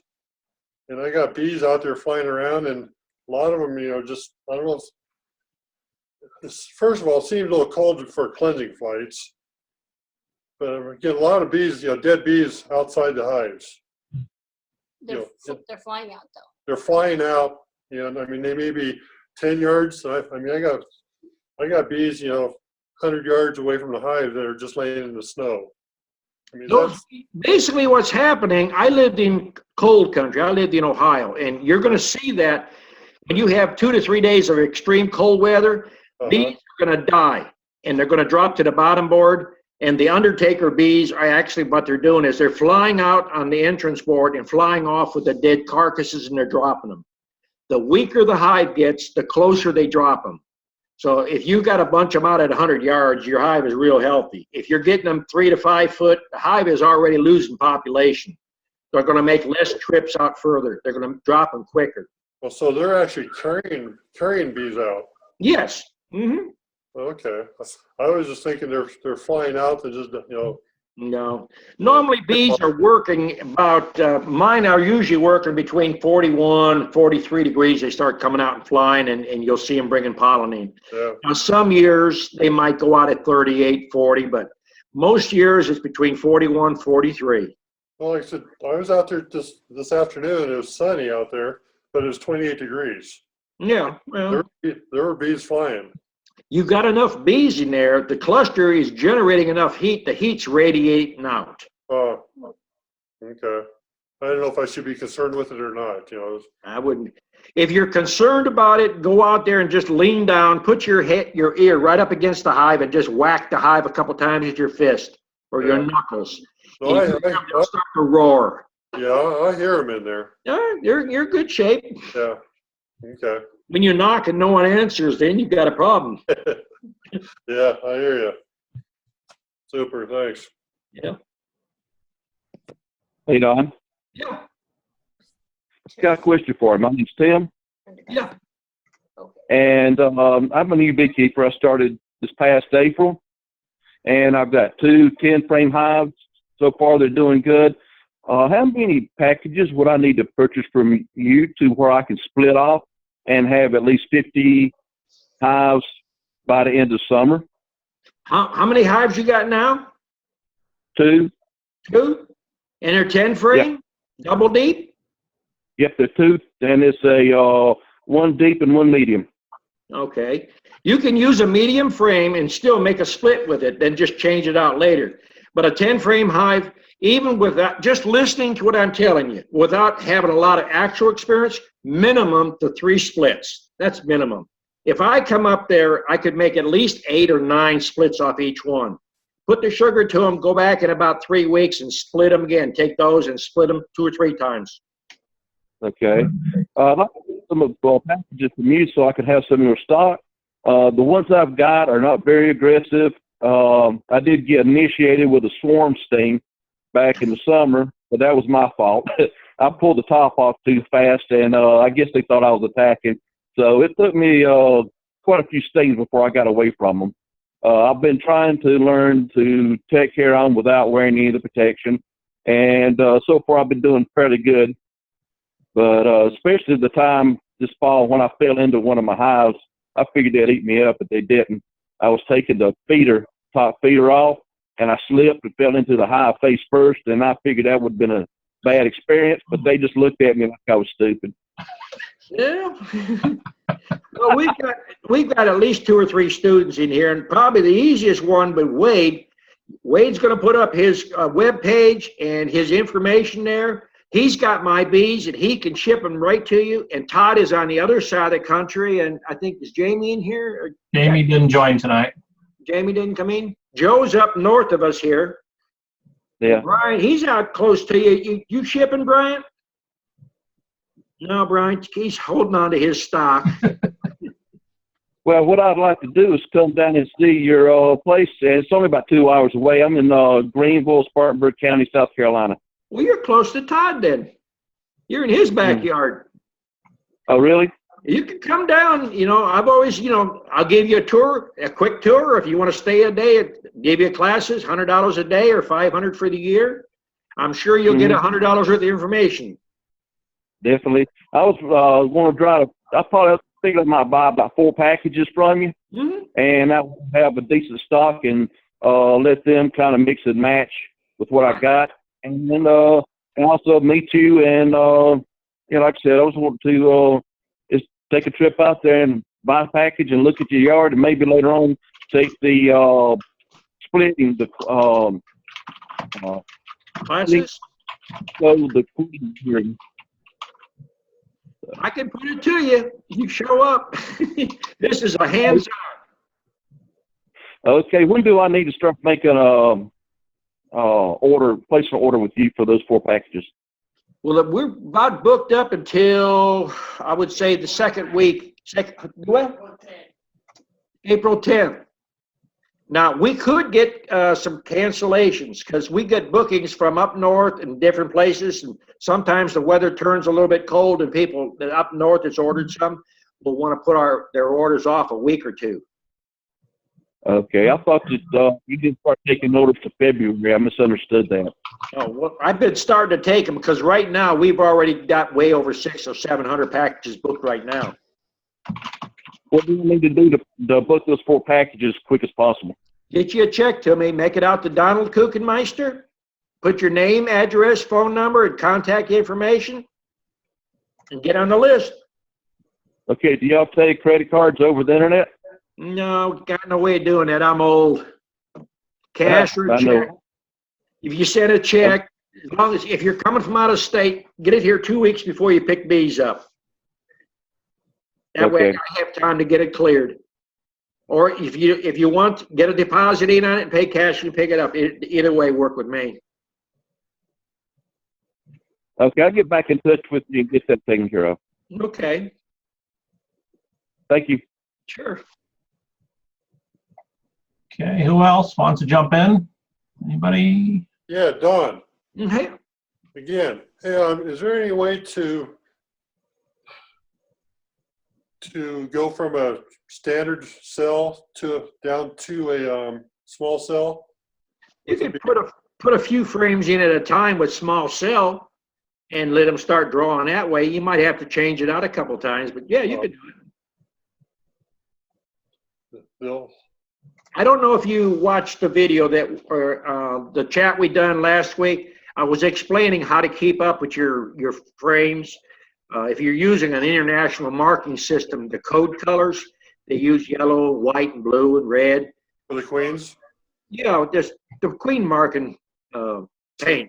and I got bees out there flying around, and a lot of them, just, I don't know. First of all, it seems a little cold for cleansing flights, but we're getting a lot of bees, dead bees outside the hives. They're flying out though. They're flying out, and I mean, they may be 10 yards. I got bees, 100 yards away from the hive that are just laying in the snow. I mean, So basically what's happening, I lived in cold country. I lived in Ohio, and you're going to see that when you have 2 to 3 days of extreme cold weather, bees are going to die, and they're going to drop to the bottom board. And the undertaker bees are actually, what they're doing is they're flying out on the entrance board and flying off with the dead carcasses, and they're dropping them. The weaker the hive gets, the closer they drop them. So if you got a bunch of them out at 100 yards, your hive is real healthy. If you're getting them 3 to 5 foot, the hive is already losing population. They're going to make less trips out further. They're going to drop them quicker. well, so they're actually carrying bees out. Yes. Mm-hmm. Okay, I was just thinking they're flying out to just, No. Normally bees are working about, mine are usually working between 41, 43 degrees. They start coming out and flying, and you'll see them bringing pollen in. Yeah. Now, some years they might go out at 38, 40, but most years it's between 41, 43. Well, like I said, I was out there this afternoon. It was sunny out there, but it was 28 degrees. Yeah, well, There were bees flying. you've got enough bees in there. The cluster is generating enough heat. The heat's radiating out. Oh, okay. I don't know if I should be concerned with it or not, I wouldn't. If you're concerned about it, go out there and just lean down, put your ear right up against the hive, and just whack the hive a couple times with your fist or your knuckles. No, And they'll start to roar. yeah, I hear them in there. Yeah, you're in good shape. Yeah. Okay. When you knock and no one answers, then you've got a problem. Yeah, I hear you. Super, thanks. Yeah. Hey, Don. Yeah. Got a question for you. My name's Tim. Yeah. Okay. And I'm a new beekeeper. I started this past April, and I've got 2 10-frame hives. So far, they're doing good. How many packages would I need to purchase from you to where I can split off and have at least 50 hives by the end of summer? How many hives you got now? 2. 2? And they're 10 frame? Double deep? Yep, they're 2, and it's a 1 deep and 1 medium. Okay. You can use a medium frame and still make a split with it, then just change it out later. But a 10 frame hive, even without just listening to what I'm telling you, without having a lot of actual experience, minimum to 3 splits. That's minimum. If I come up there, I could make at least 8 or 9 splits off each one. Put the sugar to them, go back in about 3 weeks and split them again. Take those and split them 2 or 3 times. Okay. I'd like to get some of packages from you so I can have some in your stock. The ones I've got are not very aggressive. I did get initiated with a swarm sting back in the summer, but that was my fault. I pulled the top off too fast, and I guess they thought I was attacking. So it took me quite a few stings before I got away from them. I've been trying to learn to take care of them without wearing any of the protection, and so far I've been doing fairly good. But especially the time this fall when I fell into one of my hives, I figured they'd eat me up, but they didn't. I was taking the top feeder off, and I slipped and fell into the hive face first, and I figured that would have been a bad experience, but they just looked at me like I was stupid. Yeah. Well, we've got at least 2 or 3 students in here, and probably the easiest one, but Wade. Wade's going to put up his web page and his information there. He's got my bees, and he can ship them right to you. And Todd is on the other side of the country, and I think, is Jamie in here? Jamie didn't join tonight. Jamie didn't come in? Joe's up north of us here. Yeah. Brian, he's out close to you. You shipping, Brian? No, Brian, he's holding on to his stock. Well, what I'd like to do is come down and see your place. And it's only about 2 hours away. I'm in Greenville, Spartanburg County, South Carolina. Well, you're close to Todd then. You're in his backyard. Oh, really? You can come down. I've always, I'll give you a tour, a quick tour. If you want to stay a day, give you classes, $100 a day or $500 for the year. I'm sure you'll get $100 worth of information. Definitely. I was want to try to. I probably think I might buy about 4 packages from you, and I will have a decent stock and let them kind of mix and match with what I got, and then and also meet you. And like I said, I was wanting to just take a trip out there and buy a package and look at your yard, and maybe later on take the splitting the classes. So the queen hearing. I can put it to you. You show up. This is a hands-on. Okay, when do I need to start making place an order with you for those 4 packages? Well, we're about booked up until, I would say, the second week. April 10th. Now, we could get some cancellations because we get bookings from up north and different places, and sometimes the weather turns a little bit cold, and people that up north that's ordered some will want to put their orders off a week or 2. Okay, I thought that you didn't start taking orders to February. I misunderstood that. Oh, well, I've been starting to take them because right now we've already got way over 600 or 700 packages booked right now. What do you need to do to book those 4 packages as quick as possible? Get you a check to me. Make it out to Donald Kuchenmeister. Put your name, address, phone number, and contact information, and get on the list. Okay, do y'all take credit cards over the internet? No, got no way of doing that. I'm old. Cash or I check. know. If you send a check, as long as if you're coming from out of state, get it here 2 weeks before you pick bees up. That way I have time to get it cleared. Or if you want, get a deposit in on it and pay cash and pick it up. Either way, work with me. Okay, I'll get back in touch with you and get that taken care of. Okay. Thank you. Sure. Okay, who else wants to jump in? Anybody? Yeah, Don. Hey. Again, hey, is there any way to to go from a standard cell down to a small cell? You can put a few frames in at a time with small cell and let them start drawing that way. You might have to change it out a couple times, but yeah, you could do it. Bill? I don't know if you watched the video or the chat we done last week. I was explaining how to keep up with your frames. If you're using an international marking system, the code colors, they use yellow, white, and blue, and red. For the queens? Yeah, just the queen marking paint.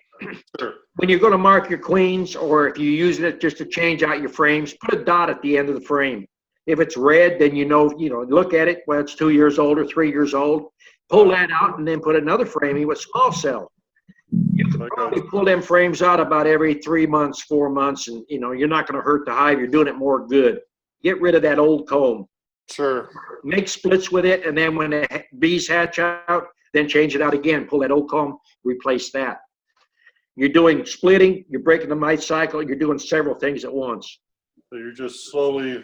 Sure. When you're going to mark your queens, or if you're using it just to change out your frames, put a dot at the end of the frame. If it's red, then you know, look at it, well, it's 2 years old or 3 years old. Pull that out and then put another frame in with small cell. You can probably pull them frames out about every 3 months, 4 months, and you're not going to hurt the hive. You're doing it more good. Get rid of that old comb. Sure. Make splits with it, and then when the bees hatch out, then change it out again. Pull that old comb, replace that. You're doing splitting, you're breaking the mite cycle, you're doing several things at once. So you're just slowly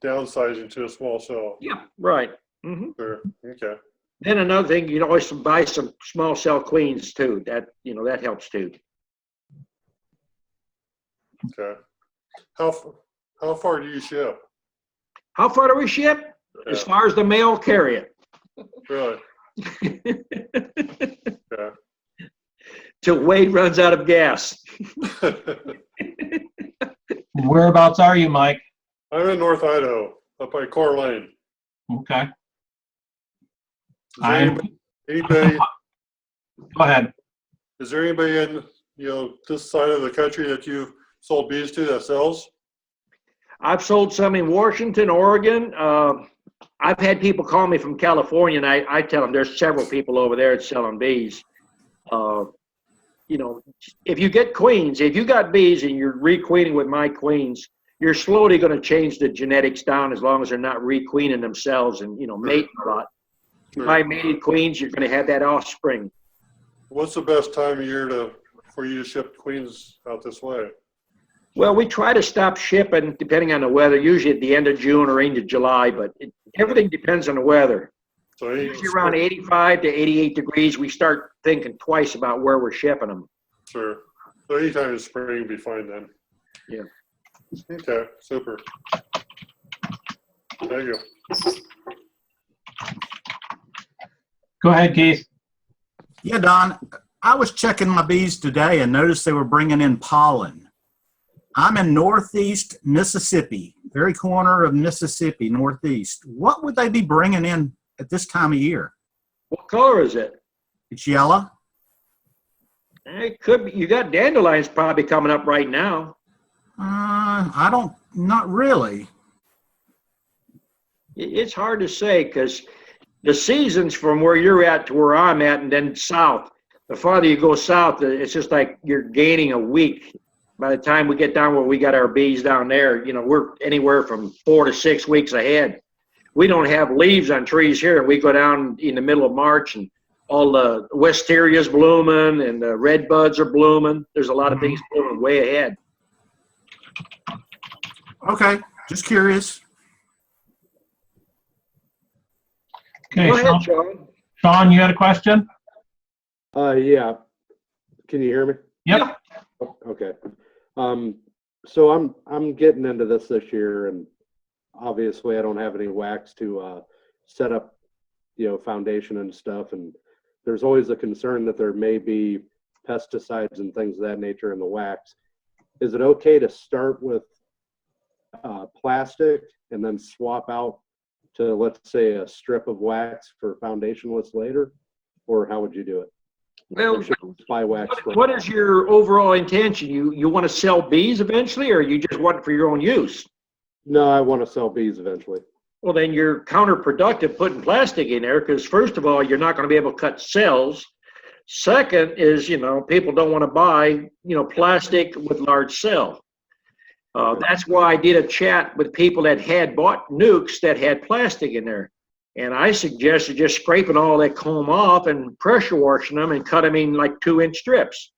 downsizing to a small cell. Yeah, right. Mm-hmm. Sure. Okay. Then another thing, you can always buy some small cell queens too. That helps too. Okay. How far do you ship? How far do we ship? Yeah. As far as the mail carry it. Really? Okay. Till Wade runs out of gas. Whereabouts are you, Mike? I'm in North Idaho, up by Coeur Lane. Okay. Anybody? Go ahead. Is there anybody in this side of the country that you've sold bees to that sells? I've sold some in Washington, Oregon. I've had people call me from California, and I tell them there's several people over there that's selling bees. If you get queens, if you got bees and you're requeening with my queens, you're slowly going to change the genetics down as long as they're not requeening themselves and, mating a lot. If you buy mated queens, you're going to have that offspring. What's the best time of year for you to ship queens out this way? Well, we try to stop shipping depending on the weather, usually at the end of June or into July, but everything depends on the weather. So usually around 85 to 88 degrees, we start thinking twice about where we're shipping them. Sure. So anytime in spring would be fine then. Yeah. Okay, super. Thank you. Go ahead, Keith. Yeah, Don, I was checking my bees today and noticed they were bringing in pollen. I'm in northeast Mississippi, very corner of Mississippi, northeast. What would they be bringing in at this time of year? What color is it? It's yellow. It could be. You got dandelions probably coming up right now. Not really. It's hard to say because the seasons from where you're at to where I'm at and then south, the farther you go south, it's just like you're gaining a week. By the time we get down where we got our bees down there, we're anywhere from 4 to 6 weeks ahead. We don't have leaves on trees here, and we go down in the middle of March and all the wisteria's blooming and the red buds are blooming. There's a lot of things blooming way ahead. Okay, just curious. Okay, Go ahead, Sean. Sean, you had a question? Yeah. Can you hear me? Yep. Okay. So I'm getting into this year, and obviously I don't have any wax to set up, foundation and stuff. And there's always a concern that there may be pesticides and things of that nature in the wax. Is it okay to start with plastic and then swap out to, let's say, a strip of wax for foundationless later? Or how would you do it? Well, buy wax. what is your overall intention? You want to sell bees eventually, or you just want it for your own use? No, I want to sell bees eventually. Well, then you're counterproductive putting plastic in there because, first of all, you're not going to be able to cut cells. Second is, people don't want to buy, plastic with large cell. That's why I did a chat with people that had bought nukes that had plastic in there. And I suggested just scraping all that comb off and pressure washing them and cut them in like 2-inch strips.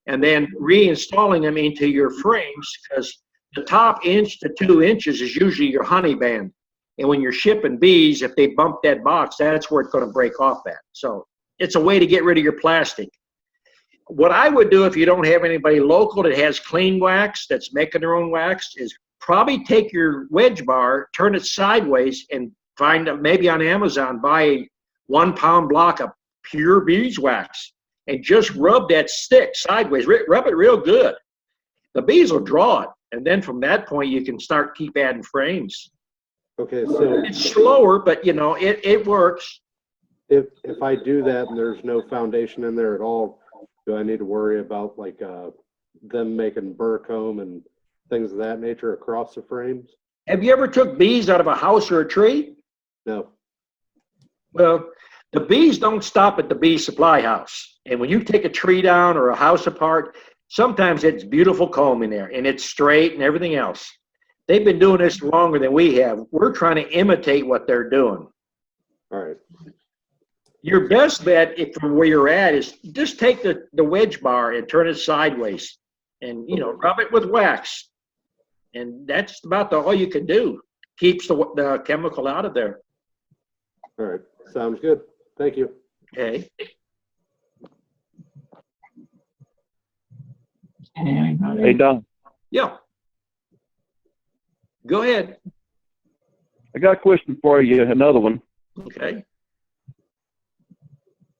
And then reinstalling them into your frames because the top inch to 2 inches is usually your honey band. And when you're shipping bees, if they bump that box, that's where it's going to break off at. So it's a way to get rid of your plastic. What I would do if you don't have anybody local that has clean wax, that's making their own wax, is probably take your wedge bar, turn it sideways, and find maybe on Amazon, buy a 1 pound block of pure beeswax and just rub that stick sideways. Rub it real good. The bees will draw it. And then from that point, you can keep adding frames. Okay, so It's slower, but you know, it works. if I do that and there's no foundation in there at all, do I need to worry about like them making burr comb and things of that nature across the frames? Have you ever took bees out of a house or a tree? No. Well, the bees don't stop at the bee supply house. And when you take a tree down or a house apart, sometimes it's beautiful comb in there and it's straight and everything else. They've been doing this longer than we have. We're trying to imitate what they're doing. All right. Your best bet, if from where you're at, is just take the wedge bar and turn it sideways and, you know, rub it with wax. And that's about all you can do. Keeps the chemical out of there. All right. Sounds good. Thank you. Okay. Anybody? Hey, Don, Yeah. Go ahead. I got a question for you, another one. Okay.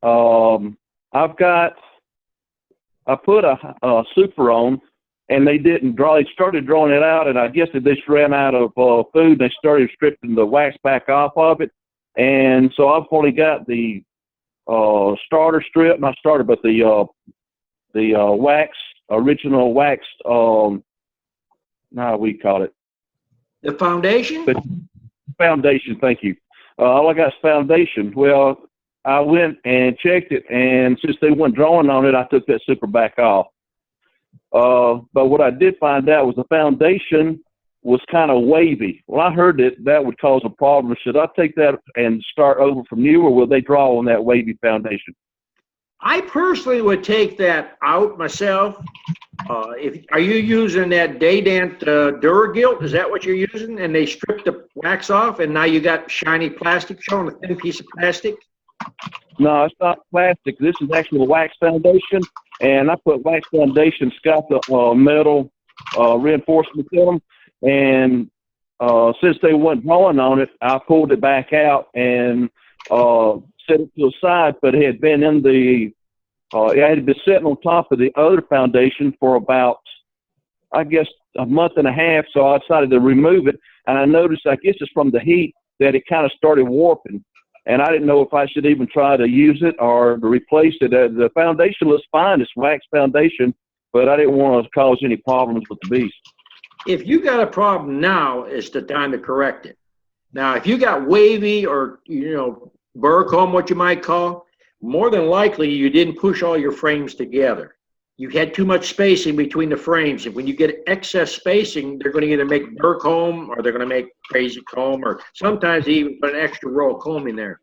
I put a super on, and they didn't draw. They started drawing it out, and I guess they just ran out of food. They started stripping the wax back off of it, and so I've only got the starter strip, not starter, but the wax, original wax. Now we call it The foundation? but foundation. Thank you. All I got is foundation. Well, I went and checked it, and since they weren't drawing on it, I took that super back off. But what I did find out was the foundation was kind of wavy. Well, I heard that would cause a problem. Should I take that and start over from new, or will they draw on that wavy foundation? I personally would take that out myself. Are you using that Daydent Duragilt? Is that what you're using? And they stripped the wax off, and now you got shiny plastic showing, a thin piece of plastic? No, it's not plastic. This is actually a wax foundation, and I put wax foundation. It's got the metal reinforcement in them, and since they weren't drawing on it, I pulled it back out and set it to the side. But it had been in the it had been sitting on top of the other foundation for about, I guess, a month and a half. So I decided to remove it, and I noticed, I guess it's from the heat, that it kind of started warping. And I didn't know if I should even try to use it or to replace it. The foundation looks fine. It's wax foundation, but I didn't want to cause any problems with the bees. If you got a problem now, is the time to correct it. Now, if you got wavy or, you know, burr comb, what you might call, more than likely you didn't push all your frames together. You had too much spacing between the frames. And when you get excess spacing, they're going to either make burr comb or they're going to make crazy comb, or sometimes they even put an extra row of comb in there.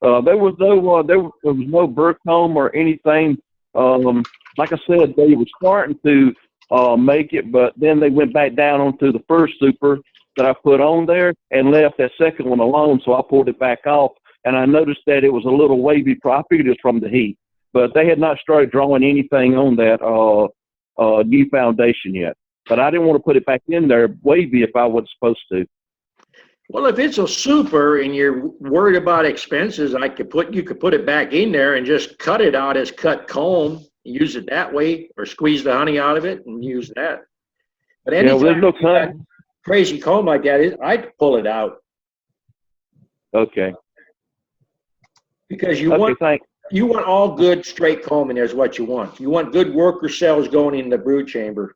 There was no burr comb or anything. Like I said, they were starting to make it, but then they went back down onto the first super that I put on there and left that second one alone. So I pulled it back off, and I noticed that it was a little wavy. I figured it was from the heat, but they had not started drawing anything on that new foundation yet. But I didn't want to put it back in there wavy if I wasn't supposed to. Well, if it's a super and you're worried about expenses, you could put it back in there and just cut it out as cut comb, use it that way, or squeeze the honey out of it and use that. But anytime there's no you got crazy comb like that, I'd pull it out. Okay. Because you want all good straight comb in there is what you want. You want good worker cells going in the brood chamber.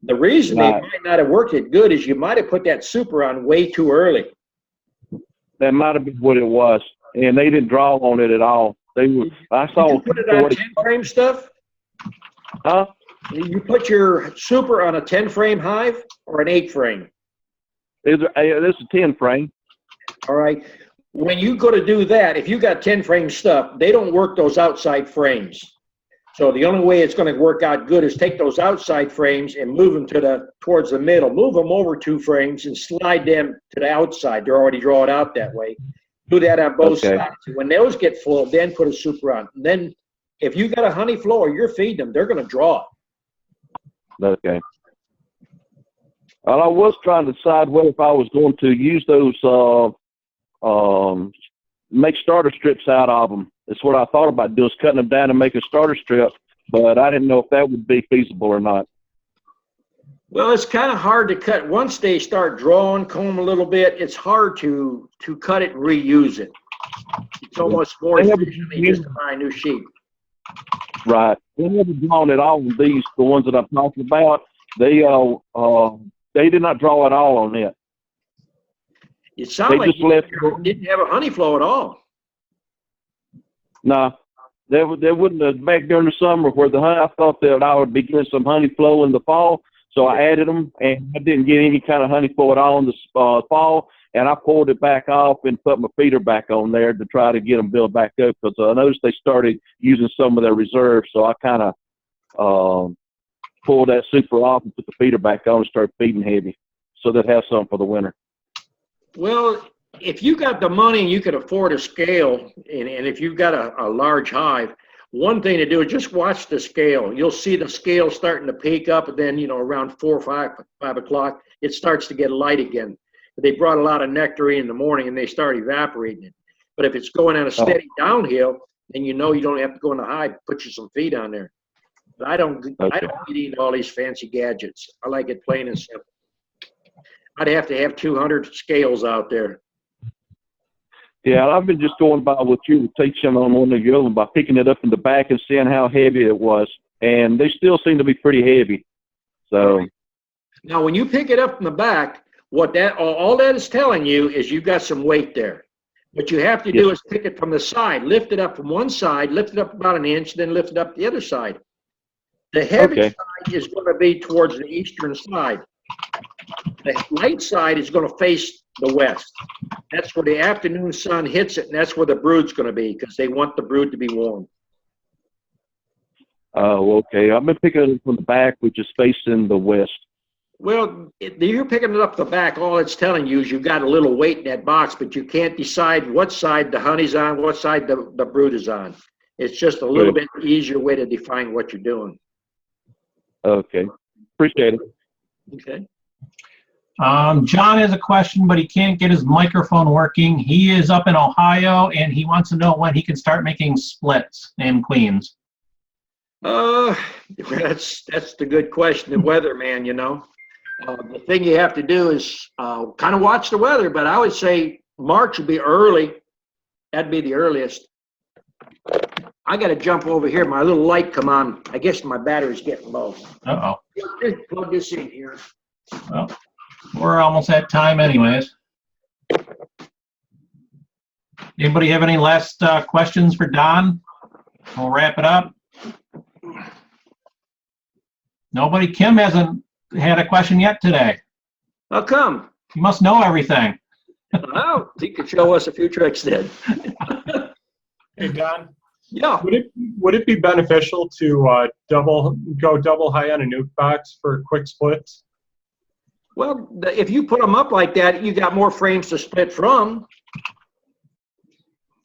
The reason they might not have worked it good is you might have put that super on way too early. That might have been what it was, and they didn't draw on it at all. I saw. Did you put it on 10-frame stuff? Huh? You put your super on a 10-frame hive or an 8-frame? This is a 10-frame. All right. When you go to do that, if you got 10-frame stuff, they don't work those outside frames. So the only way it's going to work out good is take those outside frames and move them towards the middle. Move them over 2 frames and slide them to the outside. They're already drawn out that way. Do that on both sides. When those get full, then put a super on. And then if you got a honey flow or you're feeding them, they're going to draw. Okay. Well, I was trying to decide whether if I was going to use those, make starter strips out of them. That's what I thought about doing, is cutting them down and make a starter strip, but I didn't know if that would be feasible or not. Well, it's kind of hard to cut. Once they start drawing, comb a little bit, it's hard to cut it and reuse it. It's almost more efficient just to buy a new sheet. Right. They never drawn at all on these, the ones that I'm talking about. They did not draw at all on it. It sounded like you didn't have a honey flow at all. No, they wouldn't have, back during the summer where I thought that I would be getting some honey flow in the fall, so I added them, and I didn't get any kind of honey flow at all in the fall, and I pulled it back off and put my feeder back on there to try to get them built back up, because I noticed they started using some of their reserves, so I kind of pulled that super off and put the feeder back on and started feeding heavy, so they'd have some for the winter. Well, if you got the money and you could afford a scale, and if you've got a large hive, one thing to do is just watch the scale. You'll see the scale starting to peak up, and then, around 4 or 5 o'clock, it starts to get light again. They brought a lot of nectar in the morning, and they start evaporating it. But if it's going on a steady downhill, then you don't have to go in the hive, put you some feed on there. But I don't get into all these fancy gadgets. I like it plain and simple. I'd have to have 200 scales out there. Yeah, I've been just going by what you were teaching on one of your own by picking it up in the back and seeing how heavy it was. And they still seem to be pretty heavy. So now when you pick it up in the back, all that is telling you is you got some weight there. What you have to do is pick it from the side, lift it up from one side, lift it up about an inch, then lift it up the other side. The heavy side is going to be towards the eastern side. The light side is going to face the west. That's where the afternoon sun hits it, and that's where the brood's going to be, because they want the brood to be warm. Oh, okay. I've been picking it up from the back, which is facing the west. Well, you're picking it up the back. All it's telling you is you've got a little weight in that box, but you can't decide what side the honey's on, what side the brood is on. It's just a little bit easier way to define what you're doing. Okay. Appreciate it. Okay. John has a question, but he can't get his microphone working. He is up in Ohio, and he wants to know when he can start making splits and queens. That's the good question. The weather, man, the thing you have to do is kind of watch the weather, but I would say March would be early. That'd be the earliest. I got to jump over here. My little light come on. I guess my battery's getting low. Uh-oh. Just plug this in here. Well, we're almost at time anyways. Anybody have any last questions for Don? We'll wrap it up. Nobody? Kim hasn't had a question yet today. How come? You must know everything. Well, he could show us a few tricks then. Hey, Don. Yeah. Would it be beneficial to go double high on a nuke box for quick splits? Well, if you put them up like that, you got more frames to split from.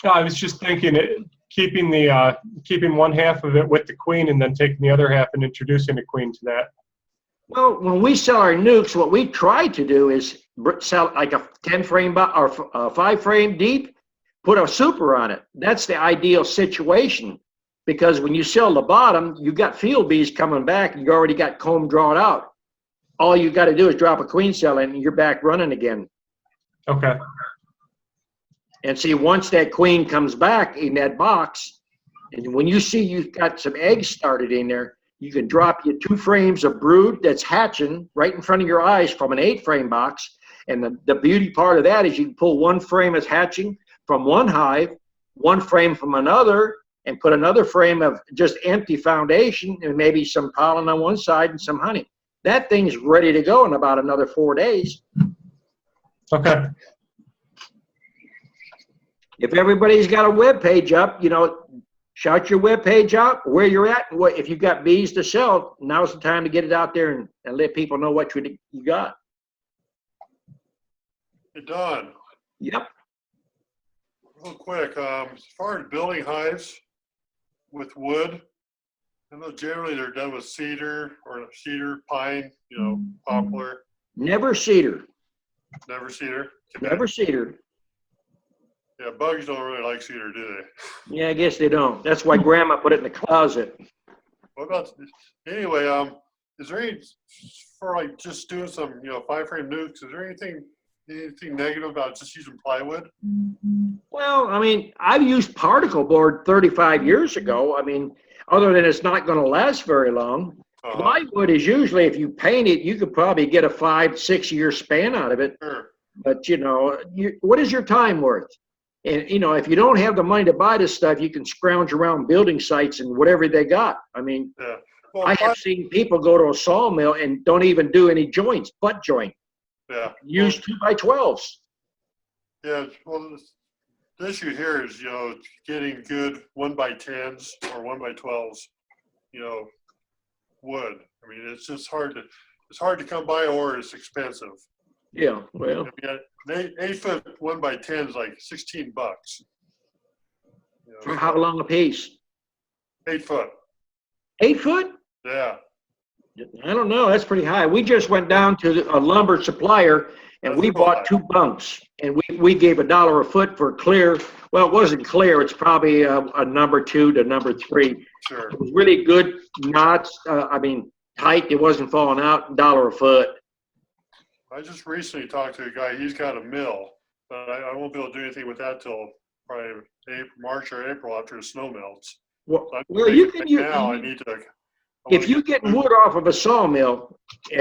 I was just thinking keeping one half of it with the queen and then taking the other half and introducing the queen to that. Well, when we sell our nukes, what we try to do is sell like a 10 frame or a 5 frame deep, put a super on it. That's the ideal situation, because when you sell the bottom, you got field bees coming back and you already got comb drawn out. All you got to do is drop a queen cell in and you're back running again. Okay. And see, once that queen comes back in that box, and when you see you've got some eggs started in there, you can drop your 2 frames of brood that's hatching right in front of your eyes from an 8 frame box. And the beauty part of that is you can pull 1 frame as hatching from one hive, 1 frame from another, and put another frame of just empty foundation and maybe some pollen on one side and some honey. That thing's ready to go in about another 4 days. Okay. If everybody's got a web page up, shout your webpage out, where you're at, and what if you've got bees to sell. Now's the time to get it out there and let people know what you got. Hey, Don, Yep. real quick, as far as building hives with wood, I know generally they're done with cedar or cedar, pine, poplar, Never cedar. never cedar. Never cedar. Yeah, bugs don't really like cedar, do they? Yeah, I guess they don't. That's why Grandma put it in the closet. What about, anyway, is there any, for like just doing some, 5-frame nukes, is there anything negative about just using plywood? Well, I mean, I've used particle board 35 years ago. I mean, other than it's not going to last very long. Plywood is usually, if you paint it, you could probably get a 5-6 year span out of it. Sure. But what is your time worth? And if you don't have the money to buy this stuff, you can scrounge around building sites and whatever they got. I mean, yeah. Well, I have seen people go to a sawmill and don't even do any joints, butt joint. Yeah. Use 2x12s. Yeah. Well, the issue here is, getting good 1x10s or 1x12s, wood. I mean, it's just it's hard to come by, or it's expensive. Yeah. Well, an 8-foot 1x10 is like $16. For how long a piece? 8 foot. 8 foot? Yeah. I don't know. That's pretty high. We just went down to a lumber supplier and we bought 2 bunks, and we gave $1 a foot for clear. Well, it wasn't clear. It's probably a number 2 to number 3. Sure. It was really good knots. Tight. It wasn't falling out. $1 a foot. I just recently talked to a guy. He's got a mill, but I won't be able to do anything with that till probably March or April after the snow melts. Well, So you can use. now. I need to. If you get wood off of a sawmill,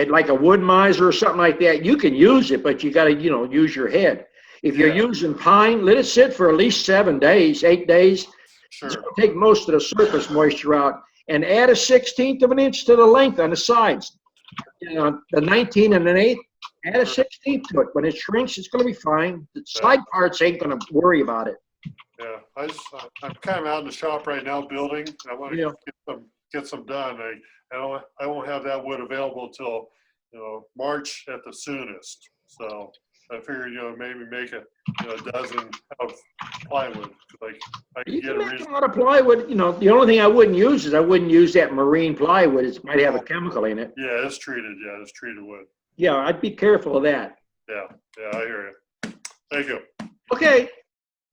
like a wood miser or something like that, you can use it, but you got to, use your head. If you're using pine, let it sit for at least 7 days, 8 days. Sure. It's gonna take most of the surface moisture out, and add a 1/16 of an inch to the length on the sides. The 19 and an 1/8, add a 1/16 to it. When it shrinks, it's going to be fine. The side parts ain't going to worry about it. Yeah, I'm kind of out in the shop right now building. I want to get some done. I won't have that wood available till March at the soonest. So I figured maybe make a dozen of plywood. Like I can You get can a make reason. a lot of plywood. The only thing I wouldn't use is I wouldn't use that marine plywood. It might have a chemical in it. Yeah, it's treated. Yeah, it's treated wood. Yeah, I'd be careful of that. Yeah, I hear you. Thank you. Okay.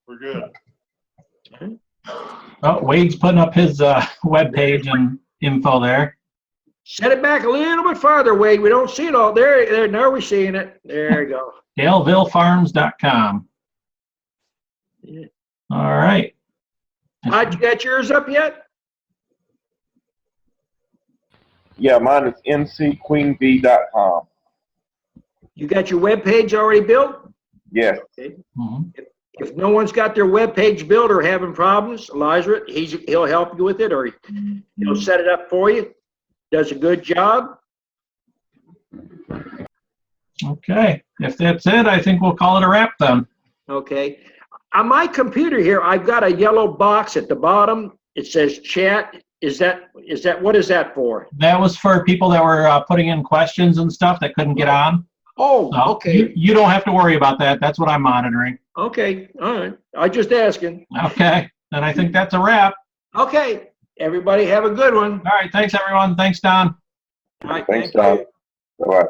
We're good. Oh, Wade's putting up his webpage and info there. Set it back a little bit farther, Wade. We don't see it all. There. Now we're seeing it. There you go. DaleVilleFarms.com. Yeah. All right. Todd, you got yours up yet? Yeah, mine is ncqueenbee.com. You got your web page already built? Yes. Okay. If no one's got their web page built or having problems, Elijah, he'll help you with it, or he'll set it up for you. Does a good job. Okay. If that's it, I think we'll call it a wrap then. Okay. On my computer here, I've got a yellow box at the bottom. It says chat. What is that for? That was for people that were putting in questions and stuff that couldn't get on. Oh, So okay. You don't have to worry about that. That's what I'm monitoring. Okay. All right. I just asking. Okay. And I think that's a wrap. Okay. Everybody have a good one. All right. Thanks, everyone. Thanks, Don. All right, Thanks, thank you. Don. Bye-bye.